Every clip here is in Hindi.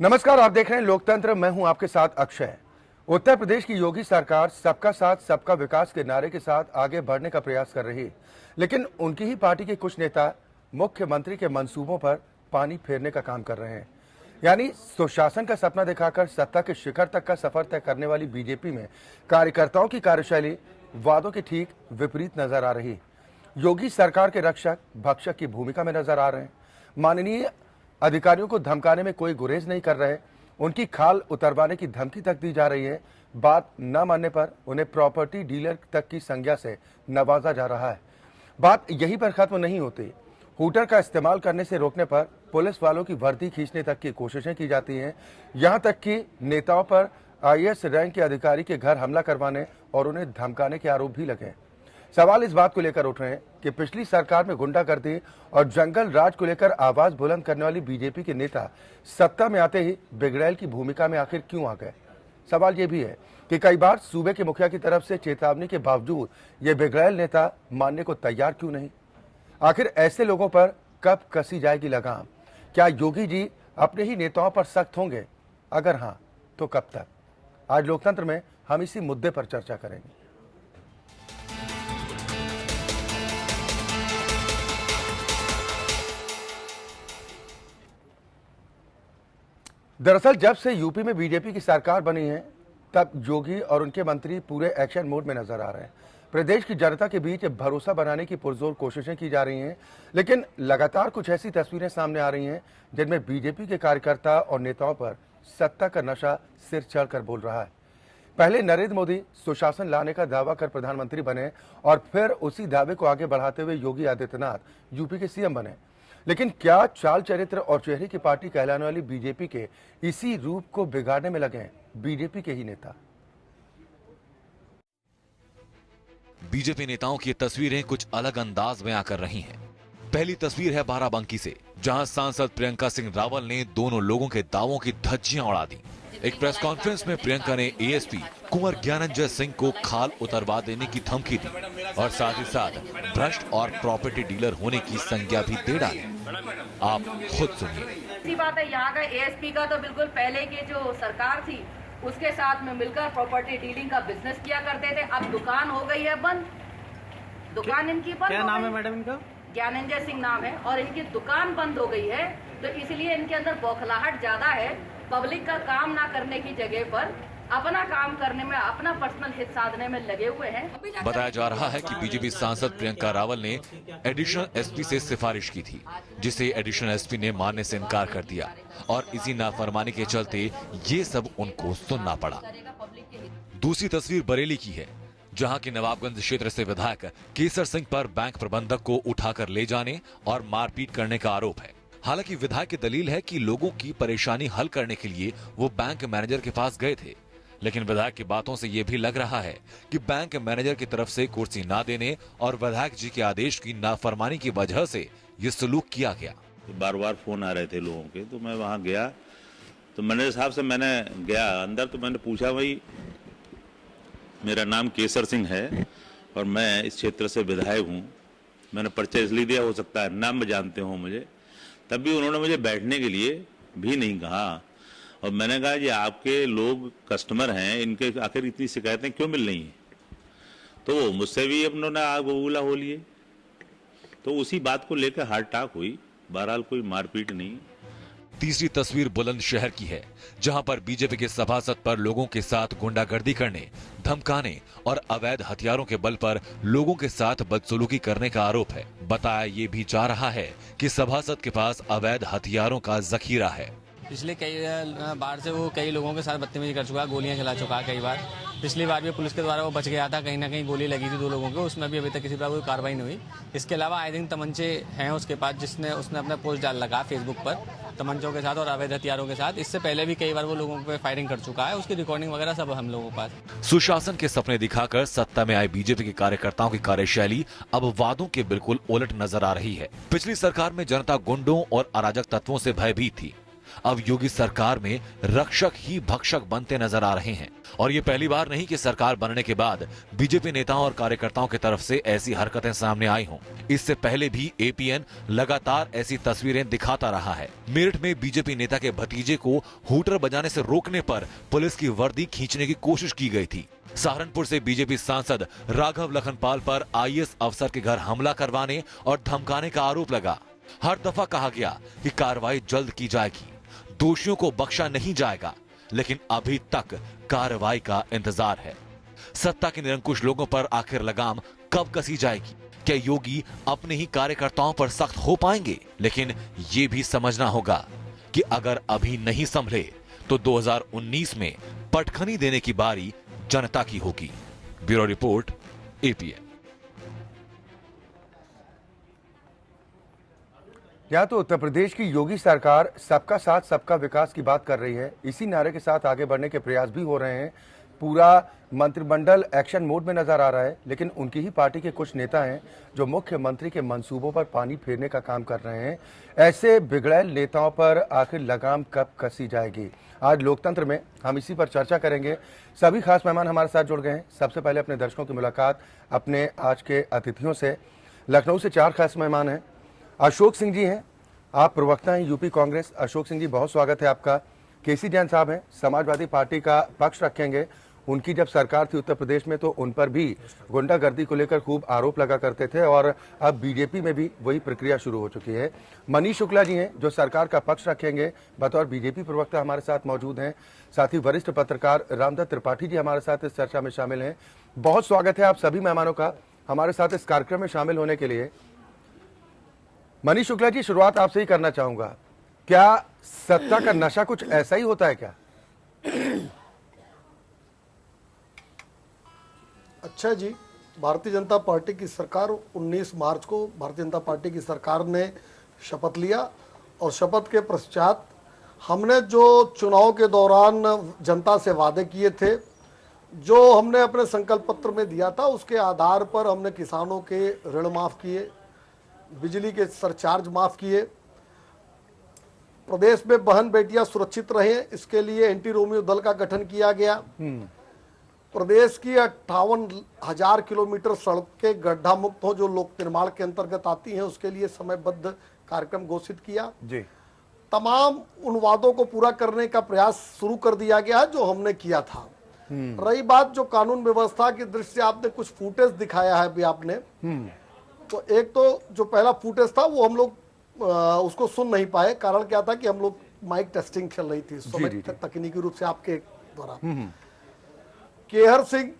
नमस्कार, आप देख रहे हैं लोकतंत्र। मैं हूं आपके साथ अक्षय। उत्तर प्रदेश की योगी सरकार सबका साथ सबका विकास के नारे के साथ आगे बढ़ने का प्रयास कर रही है, लेकिन उनकी ही पार्टी के कुछ नेता मुख्यमंत्री के मंसूबों पर पानी फेरने का काम कर रहे हैं। यानी सुशासन का सपना दिखाकर सत्ता के शिखर तक का सफर तय करने वाली बीजेपी में कार्यकर्ताओं की कार्यशैली वादों के ठीक विपरीत नजर आ रही है। योगी सरकार के रक्षक भक्षक की भूमिका में नजर आ रहे हैं। माननीय अधिकारियों को धमकाने में कोई गुरेज नहीं कर रहे, उनकी खाल उतरवाने की धमकी तक दी जा रही है। बात न मानने पर उन्हें प्रॉपर्टी डीलर तक की संज्ञा से नवाजा जा रहा है। बात यहीं पर खत्म नहीं होती। हूटर का इस्तेमाल करने से रोकने पर पुलिस वालों की वर्दी खींचने तक की कोशिशें की जाती हैं। यहां तक कि नेताओं पर आईएएस रैंक के अधिकारी के घर हमला करवाने और उन्हें धमकाने के आरोप भी लगे। सवाल इस बात को लेकर उठ रहे हैं कि पिछली सरकार में गुंडागर्दी और जंगल राज को लेकर आवाज बुलंद करने वाली बीजेपी के नेता सत्ता में आते ही बिगड़ैल की भूमिका में आखिर क्यों आ गए। सवाल यह भी है कि कई बार सूबे के मुखिया की तरफ से चेतावनी के बावजूद ये बिगड़ैल नेता मानने को तैयार क्यों नहीं। आखिर ऐसे लोगों पर कब कसी जाएगी लगाम। क्या योगी जी अपने ही नेताओं पर सख्त होंगे? अगर हाँ, तो कब तक? आज लोकतंत्र में हम इसी मुद्दे पर चर्चा करेंगे। दरअसल जब से यूपी में बीजेपी की सरकार बनी है, तब योगी और उनके मंत्री पूरे एक्शन मोड में नजर आ रहे हैं। प्रदेश की जनता के बीच भरोसा बनाने की पुरजोर कोशिशें की जा रही हैं, लेकिन लगातार कुछ ऐसी तस्वीरें सामने आ रही हैं जिनमें बीजेपी के कार्यकर्ता और नेताओं पर सत्ता का नशा सिर चढ़कर बोल रहा है। पहले नरेंद्र मोदी सुशासन लाने का दावा कर प्रधानमंत्री बने और फिर उसी दावे को आगे बढ़ाते हुए योगी आदित्यनाथ यूपी के सीएम बने। लेकिन क्या चाल चरित्र और चेहरे की पार्टी कहलाने वाली बीजेपी के इसी रूप को बिगाड़ने में लगे हैं बीजेपी के ही नेता? बीजेपी नेताओं की तस्वीरें कुछ अलग अंदाज में आकर रही हैं। पहली तस्वीर है बाराबंकी से, जहां सांसद प्रियंका सिंह रावल ने दोनों लोगों के दावों की धज्जियां उड़ा दी। एक प्रेस कॉन्फ्रेंस में प्रियंका ने एएसपी कुंवर ज्ञानंजय सिंह को खाल उतरवा देने की धमकी दी और साथ ही साथ भ्रष्ट और प्रॉपर्टी डीलर होने की संज्ञा भी दे डाली। आप खुद सुनिए। ऐसी बात है, यहाँ का एएसपी का तो बिल्कुल पहले की जो सरकार थी उसके साथ में मिलकर प्रॉपर्टी डीलिंग का बिजनेस किया करते थे। अब दुकान हो गई है बंद, दुकान इनकी बंद। क्या नाम है मैडम इनका? ज्ञानंजय सिंह नाम है, और इनकी दुकान बंद हो गई है, तो इसलिए इनके अंदर बौखलाहट ज्यादा है। पब्लिक का काम ना करने की जगह पर अपना काम करने में, अपना पर्सनल हित साधने में लगे हुए हैं। बताया जा रहा है कि बीजेपी सांसद प्रियंका रावल ने एडिशनल एसपी से सिफारिश की थी, जिसे एडिशनल एसपी ने मानने से इनकार कर दिया और इसी नाफरमानी के चलते ये सब उनको सुनना पड़ा। दूसरी तस्वीर बरेली की है, जहां के नवाबगंज क्षेत्र से विधायक केसर सिंह पर बैंक प्रबंधक को उठाकर ले जाने और मारपीट करने का आरोप है। हालांकि विधायक की दलील है कि लोगों की परेशानी हल करने के लिए वो बैंक मैनेजर के पास गए थे, लेकिन विधायक की बातों से यह भी लग रहा है कि बैंक मैनेजर की तरफ से कुर्सी ना देने और विधायक जी के आदेश की नाफरमानी की वजह से ये सलूक किया गया। तो बार बार फोन आ रहे थे लोगों के, तो मैं वहां गया, तो मैनेजर साहब से मैंने गया अंदर, तो मैंने पूछा, भाई मेरा नाम केसर सिंह है और मैं इस क्षेत्र से विधायक हूँ, मैंने परिचय इसलिए दिया, हो सकता है नाम में जानते हो मुझे। तब भी उन्होंने मुझे बैठने के लिए भी नहीं कहा और मैंने कहा कि आपके लोग कस्टमर हैं, इनके आखिर इतनी शिकायतें क्यों मिल रही हैं? तो मुझसे भी उन्होंने आग बबूला हो लिए। तो उसी बात को लेकर हार्ट अटैक हुई, बहरहाल कोई मारपीट नहीं। तीसरी तस्वीर बुलंदशहर की है, जहां पर बीजेपी के सभासद पर लोगों के साथ गुंडागर्दी करने, धमकाने और अवैध हथियारों के बल पर लोगों के साथ बदसलूकी करने का आरोप है। बताया ये भी जा रहा है कि सभासद के पास अवैध हथियारों का जखीरा है। पिछले कई बार से वो कई लोगों के साथ बदतमीजी कर चुका है, गोलियां चला चुका है कई बार। पिछली बार भी पुलिस के द्वारा वो बच गया था, कहीं ना कहीं गोली लगी थी 2 लोगों को, उसमें भी अभी तक किसी तरह कोई कार्रवाई नहीं हुई। इसके अलावा आई थिंक तमंचे हैं उसके पास, उसने अपना पोस्ट डाल लगा फेसबुक पर तमंचों के साथ और अवैध हथियारों के साथ। इससे पहले भी कई बार वो लोगों पे फायरिंग कर चुका है, उसकी रिकॉर्डिंग वगैरह सब हम लोगों के पास। सुशासन के सपने दिखाकर सत्ता में आए बीजेपी के कार्यकर्ताओं की कार्यशैली अब वादों के बिल्कुल उलट नजर आ रही है। पिछली सरकार में जनता गुंडों और अराजक तत्वों से भयभीत थी। अब योगी सरकार में रक्षक ही भक्षक बनते नजर आ रहे हैं। और ये पहली बार नहीं कि सरकार बनने के बाद बीजेपी नेताओं और कार्यकर्ताओं की तरफ से ऐसी हरकतें सामने आई हों। इससे पहले भी एपीएन लगातार ऐसी तस्वीरें दिखाता रहा है। मेरठ में बीजेपी नेता के भतीजे को हूटर बजाने से रोकने पर पुलिस की वर्दी खींचने की कोशिश की गई थी। सहारनपुर से बीजेपी सांसद राघव लखनपाल पर आईएएस अफसर के घर हमला करवाने और धमकाने का आरोप लगा। हर दफा कहा गया कि कार्रवाई जल्द की जाएगी, दोषियों को बख्शा नहीं जाएगा, लेकिन अभी तक कार्रवाई का इंतजार है। सत्ता के निरंकुश लोगों पर आखिर लगाम कब कसी जाएगी? क्या योगी अपने ही कार्यकर्ताओं पर सख्त हो पाएंगे? लेकिन ये भी समझना होगा कि अगर अभी नहीं संभले तो 2019 में पटखनी देने की बारी जनता की होगी। Bureau report, APN. यहाँ तो उत्तर प्रदेश की योगी सरकार सबका साथ सबका विकास की बात कर रही है। इसी नारे के साथ आगे बढ़ने के प्रयास भी हो रहे हैं। पूरा मंत्रिमंडल एक्शन मोड में नजर आ रहा है, लेकिन उनकी ही पार्टी के कुछ नेता हैं जो मुख्यमंत्री के मंसूबों पर पानी फेरने का काम कर रहे हैं। ऐसे बिगड़ैल नेताओं पर आखिर लगाम कब कसी जाएगी? आज लोकतंत्र में हम इसी पर चर्चा करेंगे। सभी खास मेहमान हमारे साथ जुड़ गए हैं। सबसे पहले अपने दर्शकों की मुलाकात अपने आज के अतिथियों से। लखनऊ से 4 खास मेहमान हैं। अशोक सिंह जी हैं, आप प्रवक्ता हैं यूपी कांग्रेस। अशोक सिंह जी, बहुत स्वागत है आपका। केसी जैन साहब हैं, समाजवादी पार्टी का पक्ष रखेंगे। उनकी जब सरकार थी उत्तर प्रदेश में तो उन पर भी गुंडागर्दी को लेकर खूब आरोप लगा करते थे और अब बीजेपी में भी वही प्रक्रिया शुरू हो चुकी है। मनीष शुक्ला जी हैं जो सरकार का पक्ष रखेंगे, बतौर बीजेपी प्रवक्ता हमारे साथ मौजूद हैं। साथ ही वरिष्ठ पत्रकार रामदत्त त्रिपाठी जी हमारे साथ इस चर्चा में शामिल हैं। बहुत स्वागत है आप सभी मेहमानों का हमारे साथ इस कार्यक्रम में शामिल होने के लिए। मनीष शुक्ला जी, शुरुआत आपसे ही करना चाहूंगा। क्या सत्ता का नशा कुछ ऐसा ही होता है क्या? अच्छा जी, भारतीय जनता पार्टी की सरकार 19 मार्च को भारतीय जनता पार्टी की सरकार ने शपथ लिया और शपथ के पश्चात हमने जो चुनाव के दौरान जनता से वादे किए थे, जो हमने अपने संकल्प पत्र में दिया था, उसके आधार पर हमने किसानों के ऋण माफ किए, बिजली के सरचार्ज माफ किए, प्रदेश में बहन बेटियां सुरक्षित रहें इसके लिए एंटी रोमियो दल का गठन किया गया। प्रदेश की 58,000 किलोमीटर सड़कें गड्ढा मुक्त हो जो लोक निर्माण के अंतर्गत आती हैं, उसके लिए समयबद्ध कार्यक्रम घोषित किया जी। तमाम उन वादों को पूरा करने का प्रयास शुरू कर दिया गया है जो हमने किया था। रही बात जो कानून व्यवस्था की दृष्टि से आपने कुछ फुटेज दिखाया है अभी आपने, तो एक तो जो पहला फुटेज था वो हम लोग उसको सुन नहीं पाए। कारण क्या था कि हम लोग माइक टेस्टिंग चल रही थी उस समय तकनीकी रूप से आपके द्वारा। केहर सिंह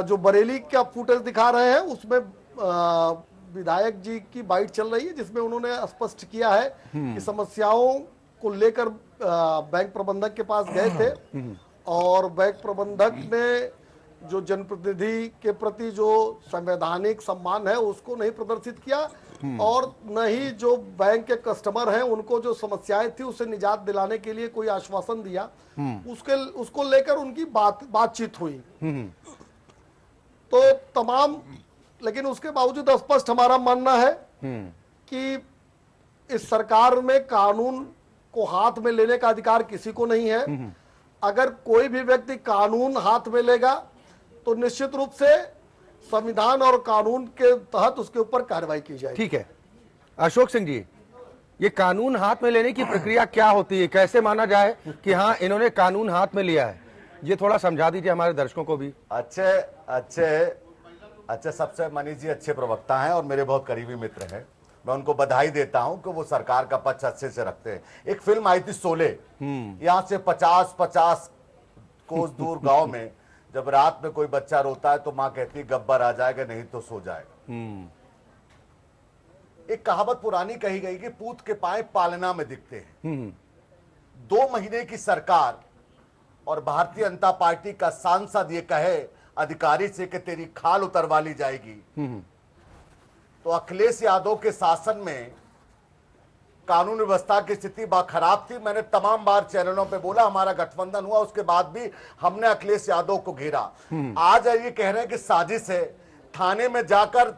जो बरेली का फुटेज दिखा रहे हैं उसमें विधायक जी की बाइट चल रही है जिसमें उन्होंने स्पष्ट किया है कि समस्याओं को लेकर बैंक प्रबंधक के पास गए थे और बैंक प्रबंधक ने जो जनप्रतिनिधि के प्रति जो संवैधानिक सम्मान है उसको नहीं प्रदर्शित किया और न ही जो बैंक के कस्टमर हैं उनको जो समस्याएं थी उसे निजात दिलाने के लिए कोई आश्वासन दिया, उसको लेकर उनकी बातचीत हुई। तो तमाम, लेकिन उसके बावजूद स्पष्ट हमारा मानना है कि इस सरकार में कानून को हाथ में लेने का अधिकार किसी को नहीं है। अगर कोई भी व्यक्ति कानून हाथ में लेगा तो निश्चित रूप से संविधान और कानून के तहत उसके ऊपर कार्रवाई की जाएगी। ठीक है अशोक सिंह जी, ये कानून हाथ में लेने की प्रक्रिया क्या होती है? कैसे माना जाए कि हाँ इन्होंने कानून हाथ में लिया है? ये थोड़ा समझा दीजिए हमारे दर्शकों को भी। अच्छे सबसे मनीष जी अच्छे प्रवक्ता हैं और मेरे बहुत करीबी मित्र हैं। मैं उनको बधाई देता हूं कि वो सरकार का पक्ष अच्छे से रखते हैं। एक फिल्म आई थी शोले, यहाँ से 50-50 कोस दूर गांव में जब रात में कोई बच्चा रोता है तो माँ कहती है गब्बर आ जाएगा नहीं तो सो जाएगा। एक कहावत पुरानी कही गई कि पूत के पाए पालना में दिखते हैं। 2 महीने की सरकार और भारतीय जनता पार्टी का सांसद ये कहे अधिकारी से कि तेरी खाल उतरवा ली जाएगी, तो अखिलेश यादव के शासन में कानून व्यवस्था की स्थिति बहुत खराब थी। मैंने तमाम बार चैनलों पे बोला, हमारा गठबंधन हुआ उसके बाद भी हमने अखिलेश यादव को घेरा। आज ये कह रहे हैं कि साजिश है, थाने में जाकर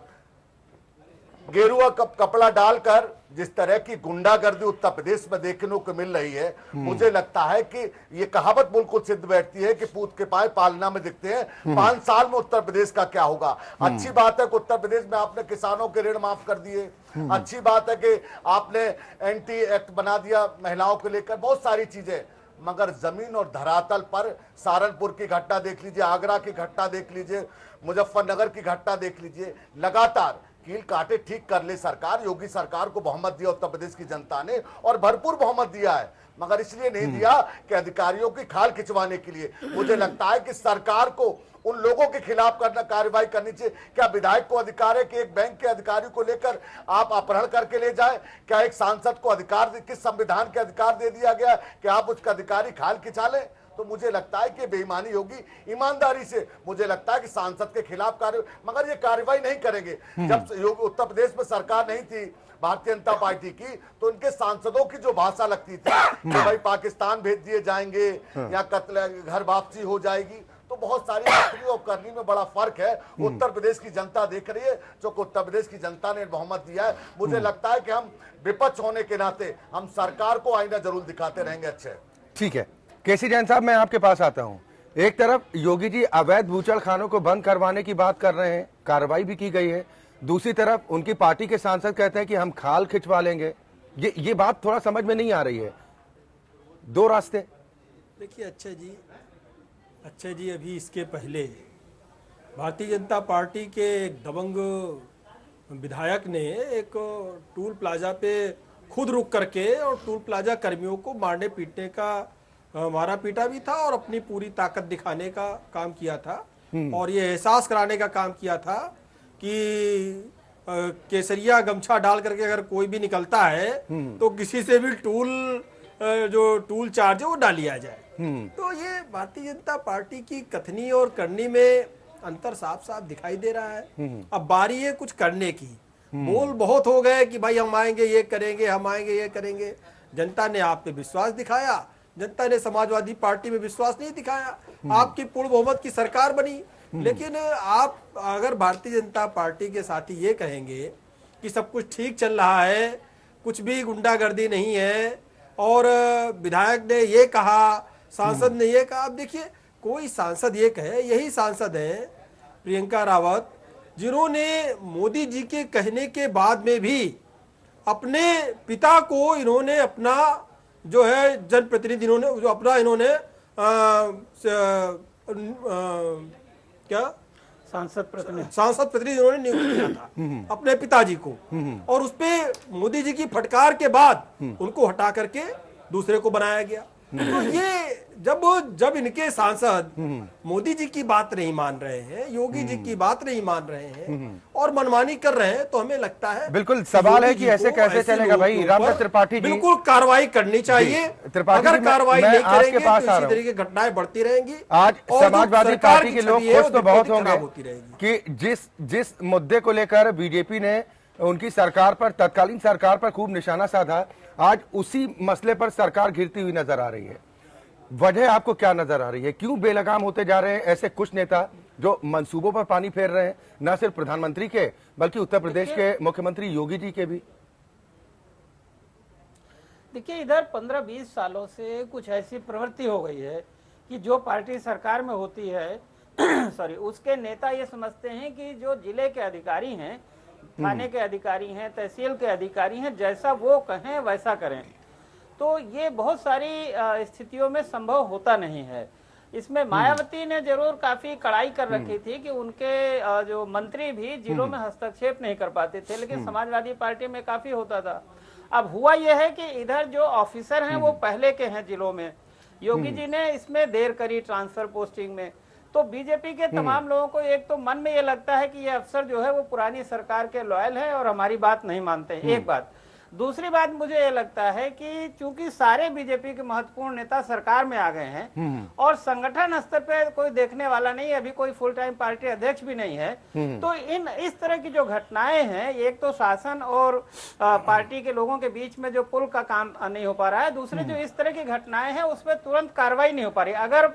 गेरुआ कपड़ा डालकर जिस तरह की गुंडागर्दी उत्तर प्रदेश में देखने को मिल रही है, मुझे लगता है कि ये कहावत बिल्कुल सिद्ध बैठती है कि पूत के पाए पालना में दिखते हैं। 5 साल में उत्तर प्रदेश का क्या होगा। अच्छी बात है कि उत्तर प्रदेश में आपने किसानों के ऋण माफ कर दिए, अच्छी बात है कि आपने एंटी एक्ट बना दिया महिलाओं को लेकर, बहुत सारी चीजें, मगर जमीन और धरातल पर सहारनपुर की घटना देख लीजिए, आगरा की घटना देख लीजिए, मुजफ्फरनगर की घटना देख लीजिए, लगातार कील काटे ठीक कर ले सरकार। योगी सरकार को बहुमत दिया उत्तर प्रदेश की जनता ने और भरपूर बहुमत दिया है, मगर इसलिए नहीं दिया कि अधिकारियों की खाल खिंचवाने के लिए। मुझे लगता है कि सरकार को उन लोगों के खिलाफ कार्रवाई करनी चाहिए। क्या विधायक को अधिकार है कि एक बैंक के अधिकारी को लेकर आप अपहरण करके ले जाए? क्या एक सांसद को अधिकार, किस संविधान के अधिकार दे दिया गया कि आप उसका अधिकारी खाल खिंचा लें? तो मुझे लगता है कि बेईमानी होगी। ईमानदारी से मुझे लगता है कि सांसद के खिलाफ मगर ये कार्रवाई नहीं करेंगे। जब उत्तर प्रदेश में सरकार नहीं थी भारतीय जनता पार्टी की, तो उनके सांसदों की जो भाषा लगती थी कि भाई पाकिस्तान भेज दिए जाएंगे या कत्ल घर वापसी हो जाएगी, तो बहुत सारी बातें और करनी में बड़ा फर्क है। उत्तर प्रदेश की जनता देख रही है, जो उत्तर प्रदेश की जनता ने बहुमत दिया है। मुझे लगता है कि हम विपक्ष होने के नाते हम सरकार को आईना जरूर दिखाते रहेंगे। अच्छे, ठीक है केसी जैन साहब, मैं आपके पास आता हूं। एक तरफ योगी जी अवैध बूचड़ खानों को बंद करवाने की बात कर रहे हैं, कार्रवाई भी की गई है, दूसरी तरफ उनकी पार्टी के सांसद कहते हैं कि हम खाल खिंचवा लेंगे। ये बात थोड़ा समझ में नहीं आ रही है, दो रास्ते। देखिए अच्छे जी अभी इसके पहले भारतीय जनता पार्टी के एक दबंग विधायक ने एक टूल प्लाजा पे खुद रुक करके और टूल प्लाजा कर्मियों को मारने पीटने का मारा पीटा भी था और अपनी पूरी ताकत दिखाने का काम किया था और ये एहसास कराने का काम किया था कि केसरिया गमछा डाल करके अगर कोई भी निकलता है तो किसी से भी जो टूल चार्ज है वो डाल लिया जाए। तो ये भारतीय जनता पार्टी की कथनी और करनी में अंतर साफ साफ दिखाई दे रहा है। अब बारी है कुछ करने की। बोल बहुत हो गए कि भाई हम आएंगे ये करेंगे, हम आएंगे ये करेंगे। जनता ने आप पे विश्वास दिखाया, जनता ने समाजवादी पार्टी में विश्वास नहीं दिखाया, आपकी पूर्ण बहुमत की सरकार बनी। लेकिन आप अगर भारतीय जनता पार्टी के साथी ये कहेंगे कि सब कुछ ठीक चल रहा है, कुछ भी गुंडागर्दी नहीं है, और विधायक ने ये कहा, सांसद ने ये कहा। अब देखिए कोई सांसद ये कहे, यही सांसद है प्रियंका रावत जिन्होंने मोदी जी के कहने के बाद में भी अपने पिता को इन्होंने अपना जो है जनप्रतिनिधि इन्होंने जो अपना इन्होंने क्या सांसद प्रतिनिधि इन्होंने नियुक्त किया था अपने पिताजी को, और उसपे मोदी जी की फटकार के बाद उनको हटा करके दूसरे को बनाया गया। तो ये जब इनके सांसद मोदी जी की बात नहीं मान रहे हैं, योगी जी की बात नहीं मान रहे हैं और मनमानी कर रहे हैं, तो हमें लगता है बिल्कुल सवाल है कि ऐसे कैसे चलेगा भाई। रामदास त्रिपाठी जी, बिल्कुल कार्रवाई करनी चाहिए। अगर कार्रवाई नहीं करेंगे तो इसी तरह की घटनाएं बढ़ती रहेंगी। आज समाजवादी पार्टी के लोग खुश तो बहुत होंगे कि जिस मुद्दे को लेकर बीजेपी ने उनकी सरकार पर, तत्कालीन सरकार पर खूब निशाना साधा, आज उसी मसले पर सरकार घिरती हुई नजर आ रही है। वजह आपको क्या नजर आ रही है? क्यों बेलगाम होते जा रहे हैं ऐसे कुछ नेता जो मंसूबों पर पानी फेर रहे हैं, न सिर्फ प्रधानमंत्री के बल्कि उत्तर प्रदेश के मुख्यमंत्री योगी जी के भी? देखिए इधर 15-20 सालों से कुछ ऐसी प्रवृत्ति हो गई है कि जो पार्टी सरकार में होती है सॉरी उसके नेता ये समझते हैं कि जो जिले के अधिकारी हैं, थाने के अधिकारी हैं, तहसील के अधिकारी हैं, जैसा वो कहें वैसा करें। तो ये बहुत सारी स्थितियों में संभव होता नहीं है। इसमें मायावती ने जरूर काफी कड़ाई कर रखी थी कि उनके जो मंत्री भी जिलों में हस्तक्षेप नहीं कर पाते थे, लेकिन समाजवादी पार्टी में काफी होता था। अब हुआ यह है कि इधर जो ऑफिसर हैं वो पहले के हैं जिलों में, योगी जी ने इसमें देर करी ट्रांसफर पोस्टिंग में, तो बीजेपी के तमाम लोगों को एक तो मन में ये लगता है कि ये अफसर जो है वो पुरानी सरकार के लॉयल है और हमारी बात नहीं मानते हैं। एक बात। दूसरी बात मुझे ये लगता है कि चूंकि सारे बीजेपी के महत्वपूर्ण नेता सरकार में आ गए हैं और संगठन स्तर पे कोई देखने वाला नहीं है, अभी कोई फुल टाइम पार्टी अध्यक्ष भी नहीं है, तो इस तरह की जो घटनाएं हैं, एक तो शासन और पार्टी के लोगों के बीच में जो पुल का काम नहीं हो पा रहा है, दूसरे जो इस तरह की घटनाएं हैं उसमें तुरंत कार्रवाई नहीं हो पा रही। अगर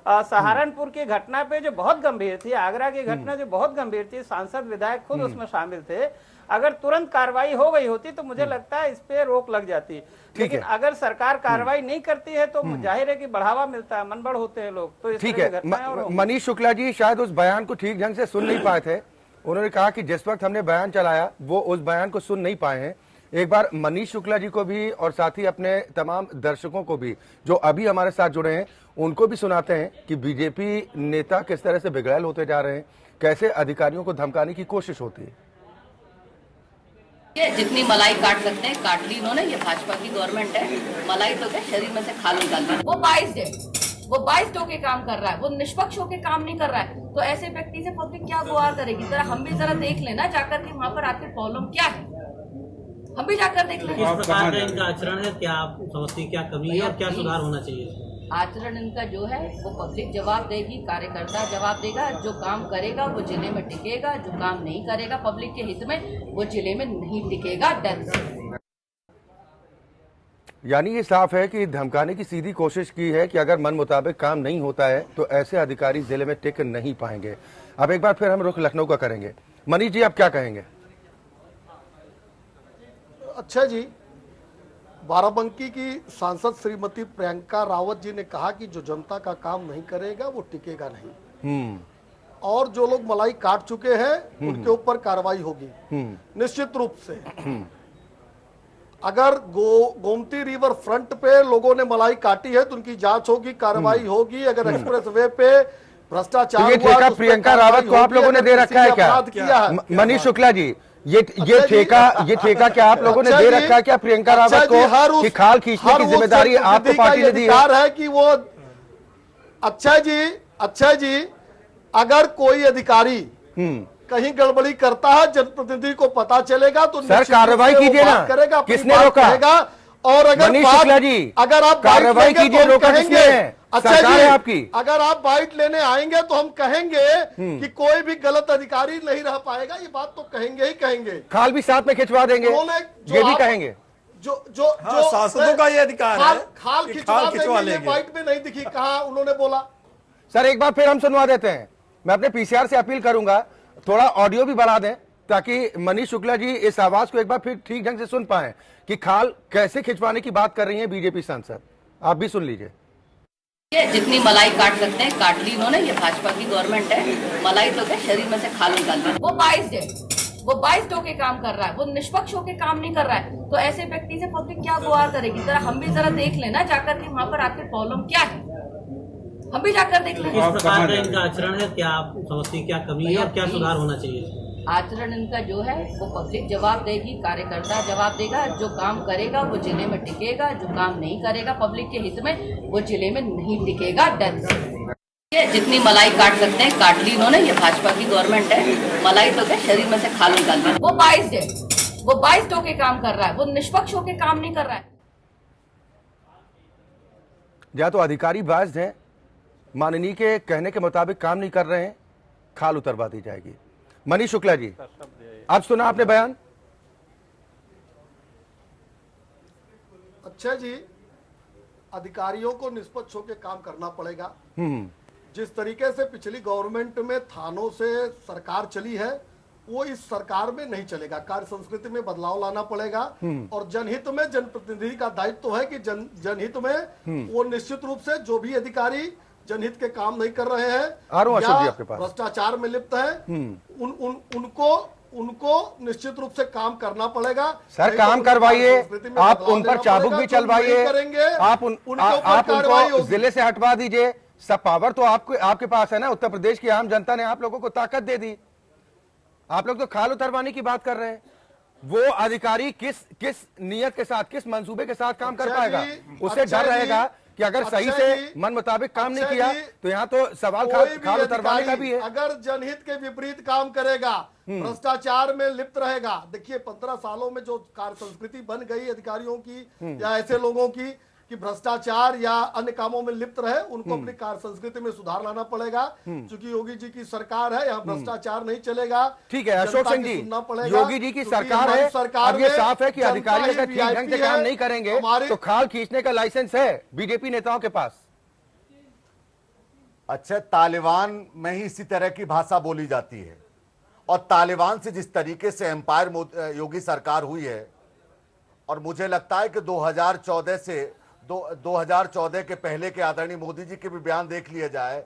सहारनपुर की घटना पे जो बहुत गंभीर थी, आगरा की घटना जो बहुत गंभीर थी, सांसद विधायक खुद उसमें शामिल थे, अगर तुरंत कार्रवाई हो गई होती तो मुझे लगता है इस पे रोक लग जाती। लेकिन अगर सरकार कार्रवाई नहीं करती है तो जाहिर है कि बढ़ावा मिलता है, मनबड़ होते हैं लोग, तो इस ठीक तरह की है। घटनाएं और होंगी। मनीष शुक्ला जी शायद उस बयान को ठीक ढंग से सुन नहीं पाए थे। उन्होंने कहा कि जिस वक्त हमने बयान चलाया वो उस बयान को सुन नहीं पाए हैं। एक बार मनीष शुक्ला जी को भी और साथ ही अपने तमाम दर्शकों को भी जो अभी हमारे साथ जुड़े हैं उनको भी सुनाते हैं कि बीजेपी नेता किस तरह से बिगड़ैल होते जा रहे हैं, कैसे अधिकारियों को धमकाने की कोशिश होती है। ये जितनी मलाई काट सकते हैं काट ली इन्होंने, ये भाजपा की गवर्नमेंट है। मलाई तो क्या शरीर में से खाल निकाल दी। वो 22 है, वो 22 होके काम कर रहा है, वो निष्पक्ष होके काम नहीं कर रहा है, तो ऐसे व्यक्ति से पब्लिक क्या गुहार करेगी? जरा हम भी जरा देख लेना जाकर के वहाँ पर आखिर प्रॉब्लम क्या है, हम भी जाकर देख लें। किस प्रकार का इनका आचरण है, क्या आप समझती क्या कमी है और क्या सुधार होना चाहिए? आचरण इनका जो है वो पब्लिक जवाब देगी, कार्यकर्ता जवाब देगा। जो काम करेगा वो जिले में टिकेगा, जो काम नहीं करेगा पब्लिक के हित में वो जिले में नहीं टिकेगा। यानी ये साफ है कि धमकाने की सीधी कोशिश की है कि अगर मन मुताबिक काम नहीं होता है तो ऐसे अधिकारी जिले में टिक नहीं पाएंगे। अब एक बार फिर हम रुख लखनऊ का करेंगे। मनीष जी आप क्या कहेंगे? अच्छा जी, बाराबंकी की सांसद श्रीमती प्रियंका रावत जी ने कहा कि जो जनता का काम नहीं करेगा वो टिकेगा नहीं, और जो लोग मलाई काट चुके हैं उनके ऊपर कार्रवाई होगी निश्चित रूप से। अगर गोमती रिवर फ्रंट पे लोगों ने मलाई काटी है तो उनकी जांच होगी, कार्रवाई होगी। अगर एक्सप्रेस वे पे भ्रष्टाचार तो ये ठेका प्रियंका रावत को आप लोगों ने दे रखा है क्या? मनीष शुक्ला जी ये ठेका क्या आप लोगों ने दे रखा है क्या प्रियंका रावत को कि खाल खींचने की जिम्मेदारी आपको पार्टी ने दी है कि वो? अच्छा जी, अगर कोई अधिकारी कहीं गड़बड़ी करता है, जनप्रतिनिधि को पता चलेगा तो सर कार्रवाई कीजिए ना, करेगा, किसने रोका? और अगर मनीष शुक्ला जी अगर आप कार्रवाई कीजिए, रोका किसने है? अच्छा सरकार जी, है आपकी। अगर आप बाइट लेने आएंगे तो हम कहेंगे कि कोई भी गलत अधिकारी नहीं रह पाएगा, ये बात तो कहेंगे ही कहेंगे। खाल भी साथ में खिंचवा देंगे, ये भी कहेंगे। जो सांसदों का ये अधिकार है, खाल खिंचवा देंगे, बाइट में नहीं दिखी, कहा उन्होंने बोला। सर एक बार फिर हम सुनवा देते हैं। मैं अपने पीसीआर से अपील करूंगा थोड़ा ऑडियो भी बढ़ा दें ताकि मनीष शुक्ला जी इस आवाज को एक बार फिर ठीक ढंग से सुन पाए कि खाल कैसे खिंचवाने की बात कर रही है बीजेपी सांसद। आप भी सुन लीजिए। ये जितनी मलाई काट सकते हैं काट ली इन्होंने, ये भाजपा की गवर्नमेंट है। मलाई तो क्या शरीर में से खाल निकाल दी। वो 22 है, वो 22 होके काम कर रहा है, वो निष्पक्ष होके काम नहीं कर रहा है, तो ऐसे व्यक्ति से पब्लिक क्या गुहार करेगी? जरा हम भी जरा देख लेना जाकर के वहाँ पर आखिर प्रॉब्लम क्या है, हम भी जाकर देख लें। किस प्रकार का इनका आचरण है, क्या आप समझती क्या कमी है और क्या सुधार होना चाहिए? आचरण इनका जो है वो पब्लिक जवाब देगी, कार्यकर्ता जवाब देगा। जो काम करेगा वो जिले में टिकेगा, जो काम नहीं करेगा पब्लिक के हित में वो जिले में नहीं टिकेगा। ये जितनी मलाई काट सकते हैं काट ली इन्होंने, ये भाजपा की गवर्नमेंट है। मलाई तो क्या शरीर में से खाल निकाल दी। वो 22 है, वो 22 होके काम कर रहा है, वो निष्पक्ष होके काम नहीं कर रहा है। या तो अधिकारी बाज़ हैं, माननीय के कहने के मुताबिक काम नहीं कर रहे हैं, खाल उतरवा दी जाएगी। मनीष शुक्ला जी अब सुना आपने बयान? अच्छा जी, अधिकारियों को निष्पक्ष होकर काम करना पड़ेगा। जिस तरीके से पिछली गवर्नमेंट में थानों से सरकार चली है वो इस सरकार में नहीं चलेगा। कार्य संस्कृति में बदलाव लाना पड़ेगा और जनहित में जनप्रतिनिधि का दायित्व है कि जनहित में वो निश्चित रूप से जो भी अधिकारी जनहित के काम नहीं कर रहे हैं या भ्रष्टाचार में लिप्त हैं उनको निश्चित रूप से काम करना पड़ेगा। सर काम करवाइए, आप उन पर चाबुक भी चलवाइए, आप उनको जिले से हटवा दीजिए। सब पावर तो आपके पास है ना। उत्तर प्रदेश की आम जनता ने आप लोगों को ताकत दे दी। आप लोग तो खाल उतरवाने की बात कर रहे हैं। वो अधिकारी किस नियत के साथ, किस मंसूबे के साथ काम कर पाएगा? उससे डर रहेगा कि अगर सही से मन मुताबिक काम नहीं किया तो यहाँ तो सवाल खाल उतरवाने का भी है। अगर जनहित के विपरीत काम करेगा, भ्रष्टाचार में लिप्त रहेगा। देखिए 15 सालों में जो कार्य संस्कृति बन गई अधिकारियों की या ऐसे लोगों की कि भ्रष्टाचार या अन्य कामों में लिप्त रहे, उनको अपनी कार्य संस्कृति में सुधार लाना पड़ेगा। क्योंकि योगी जी की सरकार है, यहाँ भ्रष्टाचार नहीं चलेगा। ठीक है अशोक सिंह जी, योगी जी की सरकार है, अब ये साफ है कि अधिकारी अगर ठीक ढंग से काम नहीं करेंगे तो खाल खींचने का लाइसेंस है बीजेपी नेताओं के पास। अच्छा, तालिबान में ही इसी तरह की भाषा बोली जाती है, और तालिबान से जिस तरीके से एम्पायर योगी सरकार हुई है, और मुझे लगता है कि 2014 से 2014 के पहले के आदरणीय मोदी जी के भी बयान देख लिया जाए,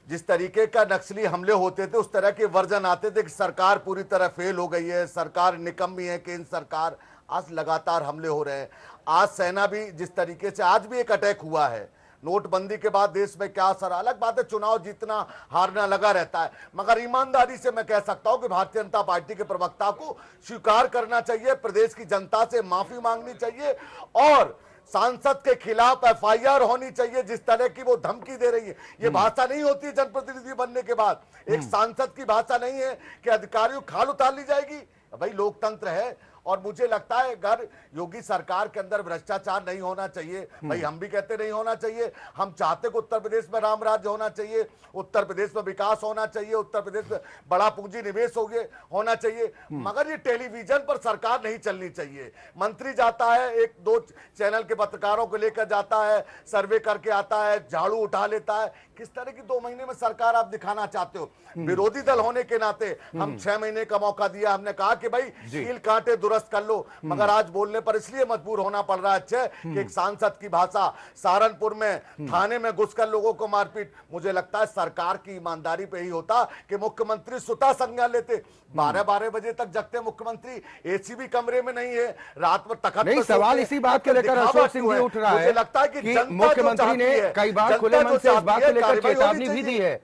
जिस तरीके का नक्सली हमले होते थे उस तरह के वर्जन आते थे कि सरकार पूरी तरह फेल हो गई है, सरकार निकम्मी है, केंद्र सरकार। आज लगातार हमले हो रहे हैं। आज सेना भी जिस तरीके से, आज भी एक अटैक हुआ है। नोटबंदी के बाद देश में क्या असर, अलग बात है चुनाव जीतना हारना लगा रहता है, मगर ईमानदारी से मैं कह सकता हूं कि भारतीय जनता पार्टी के प्रवक्ता को स्वीकार करना चाहिए, प्रदेश की जनता से माफी मांगनी चाहिए और सांसद के खिलाफ एफआईआर होनी चाहिए। जिस तरह की वो धमकी दे रही है, ये भाषा नहीं होती है जनप्रतिनिधि बनने के बाद, एक सांसद की भाषा नहीं है कि अधिकारियों खाल उतार ली जाएगी। भाई लोकतंत्र है, और मुझे लगता है अगर योगी सरकार के अंदर भ्रष्टाचार नहीं होना चाहिए, भाई हम भी कहते नहीं होना चाहिए, हम चाहते कि उत्तर प्रदेश में राम राज्य होना चाहिए, उत्तर प्रदेश में विकास होना चाहिए, उत्तर प्रदेश में बड़ा पूंजी निवेश होना चाहिए, मगर ये टेलीविजन पर सरकार नहीं चलनी चाहिए। मंत्री जाता है, एक दो चैनल के पत्रकारों को लेकर जाता है, सर्वे करके आता है, झाड़ू उठा लेता है। किस तरह की 2 महीने में सरकार आप दिखाना चाहते हो? विरोधी दल होने के नाते हम 6 महीने का मौका दिया, हमने कहा कि भाई कील कांटे दुरुस्त कर लो, मगर आज बोलने पर इसलिए मजबूर होना पड़ रहा है कि एक सांसद की भाषा, सहारनपुर में थाने में घुसकर लोगों को मारपीट। मुझे लगता है सरकार की ईमानदारी पे ही होता कि मुख्यमंत्री स्वतः संज्ञान लेते। 12-12 बजे तक जगते मुख्यमंत्री, एसी भी कमरे में नहीं है, रात में तखत नहीं, सवाल इसी बात को लेकर अशोक सिंह जी उठ रहा है। मुझे लगता है कि मुख्यमंत्री ने कई बार खुले मन से इस बात को लेकर चेतावनी भी दी है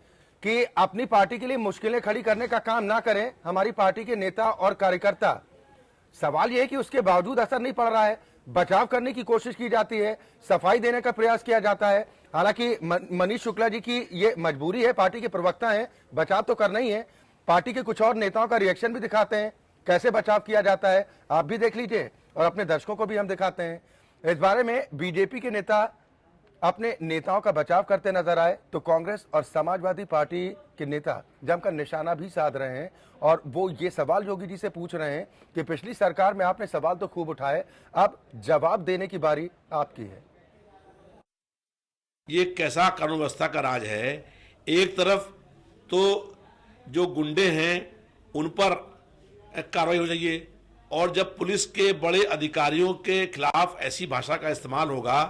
कि अपनी पार्टी के लिए मुश्किलें खड़ी करने का काम ना करें हमारी पार्टी के नेता और कार्यकर्ता। सवाल यह है कि उसके बावजूद असर नहीं पड़ रहा है, बचाव करने की कोशिश की जाती है, सफाई देने का प्रयास किया जाता है। हालांकि मनीष शुक्ला जी की ये मजबूरी है, पार्टी के प्रवक्ता हैं, बचाव तो करना ही है। पार्टी के कुछ और नेताओं का रिएक्शन भी दिखाते हैं, कैसे बचाव किया जाता है, आप भी देख लीजिए और अपने दर्शकों को भी हम दिखाते हैं। इस बारे में बीजेपी के नेता अपने नेताओं का बचाव करते नजर आए तो कांग्रेस और समाजवादी पार्टी के नेता जमकर निशाना भी साध रहे हैं, और वो ये सवाल योगी जी से पूछ रहे हैं कि पिछली सरकार में आपने सवाल तो खूब उठाए, अब जवाब देने की बारी आपकी है। ये कैसा कानून व्यवस्था का राज है? एक तरफ तो जो गुंडे हैं उन पर कार्रवाई हो जाइए, और जब पुलिस के बड़े अधिकारियों के खिलाफ ऐसी भाषा का इस्तेमाल होगा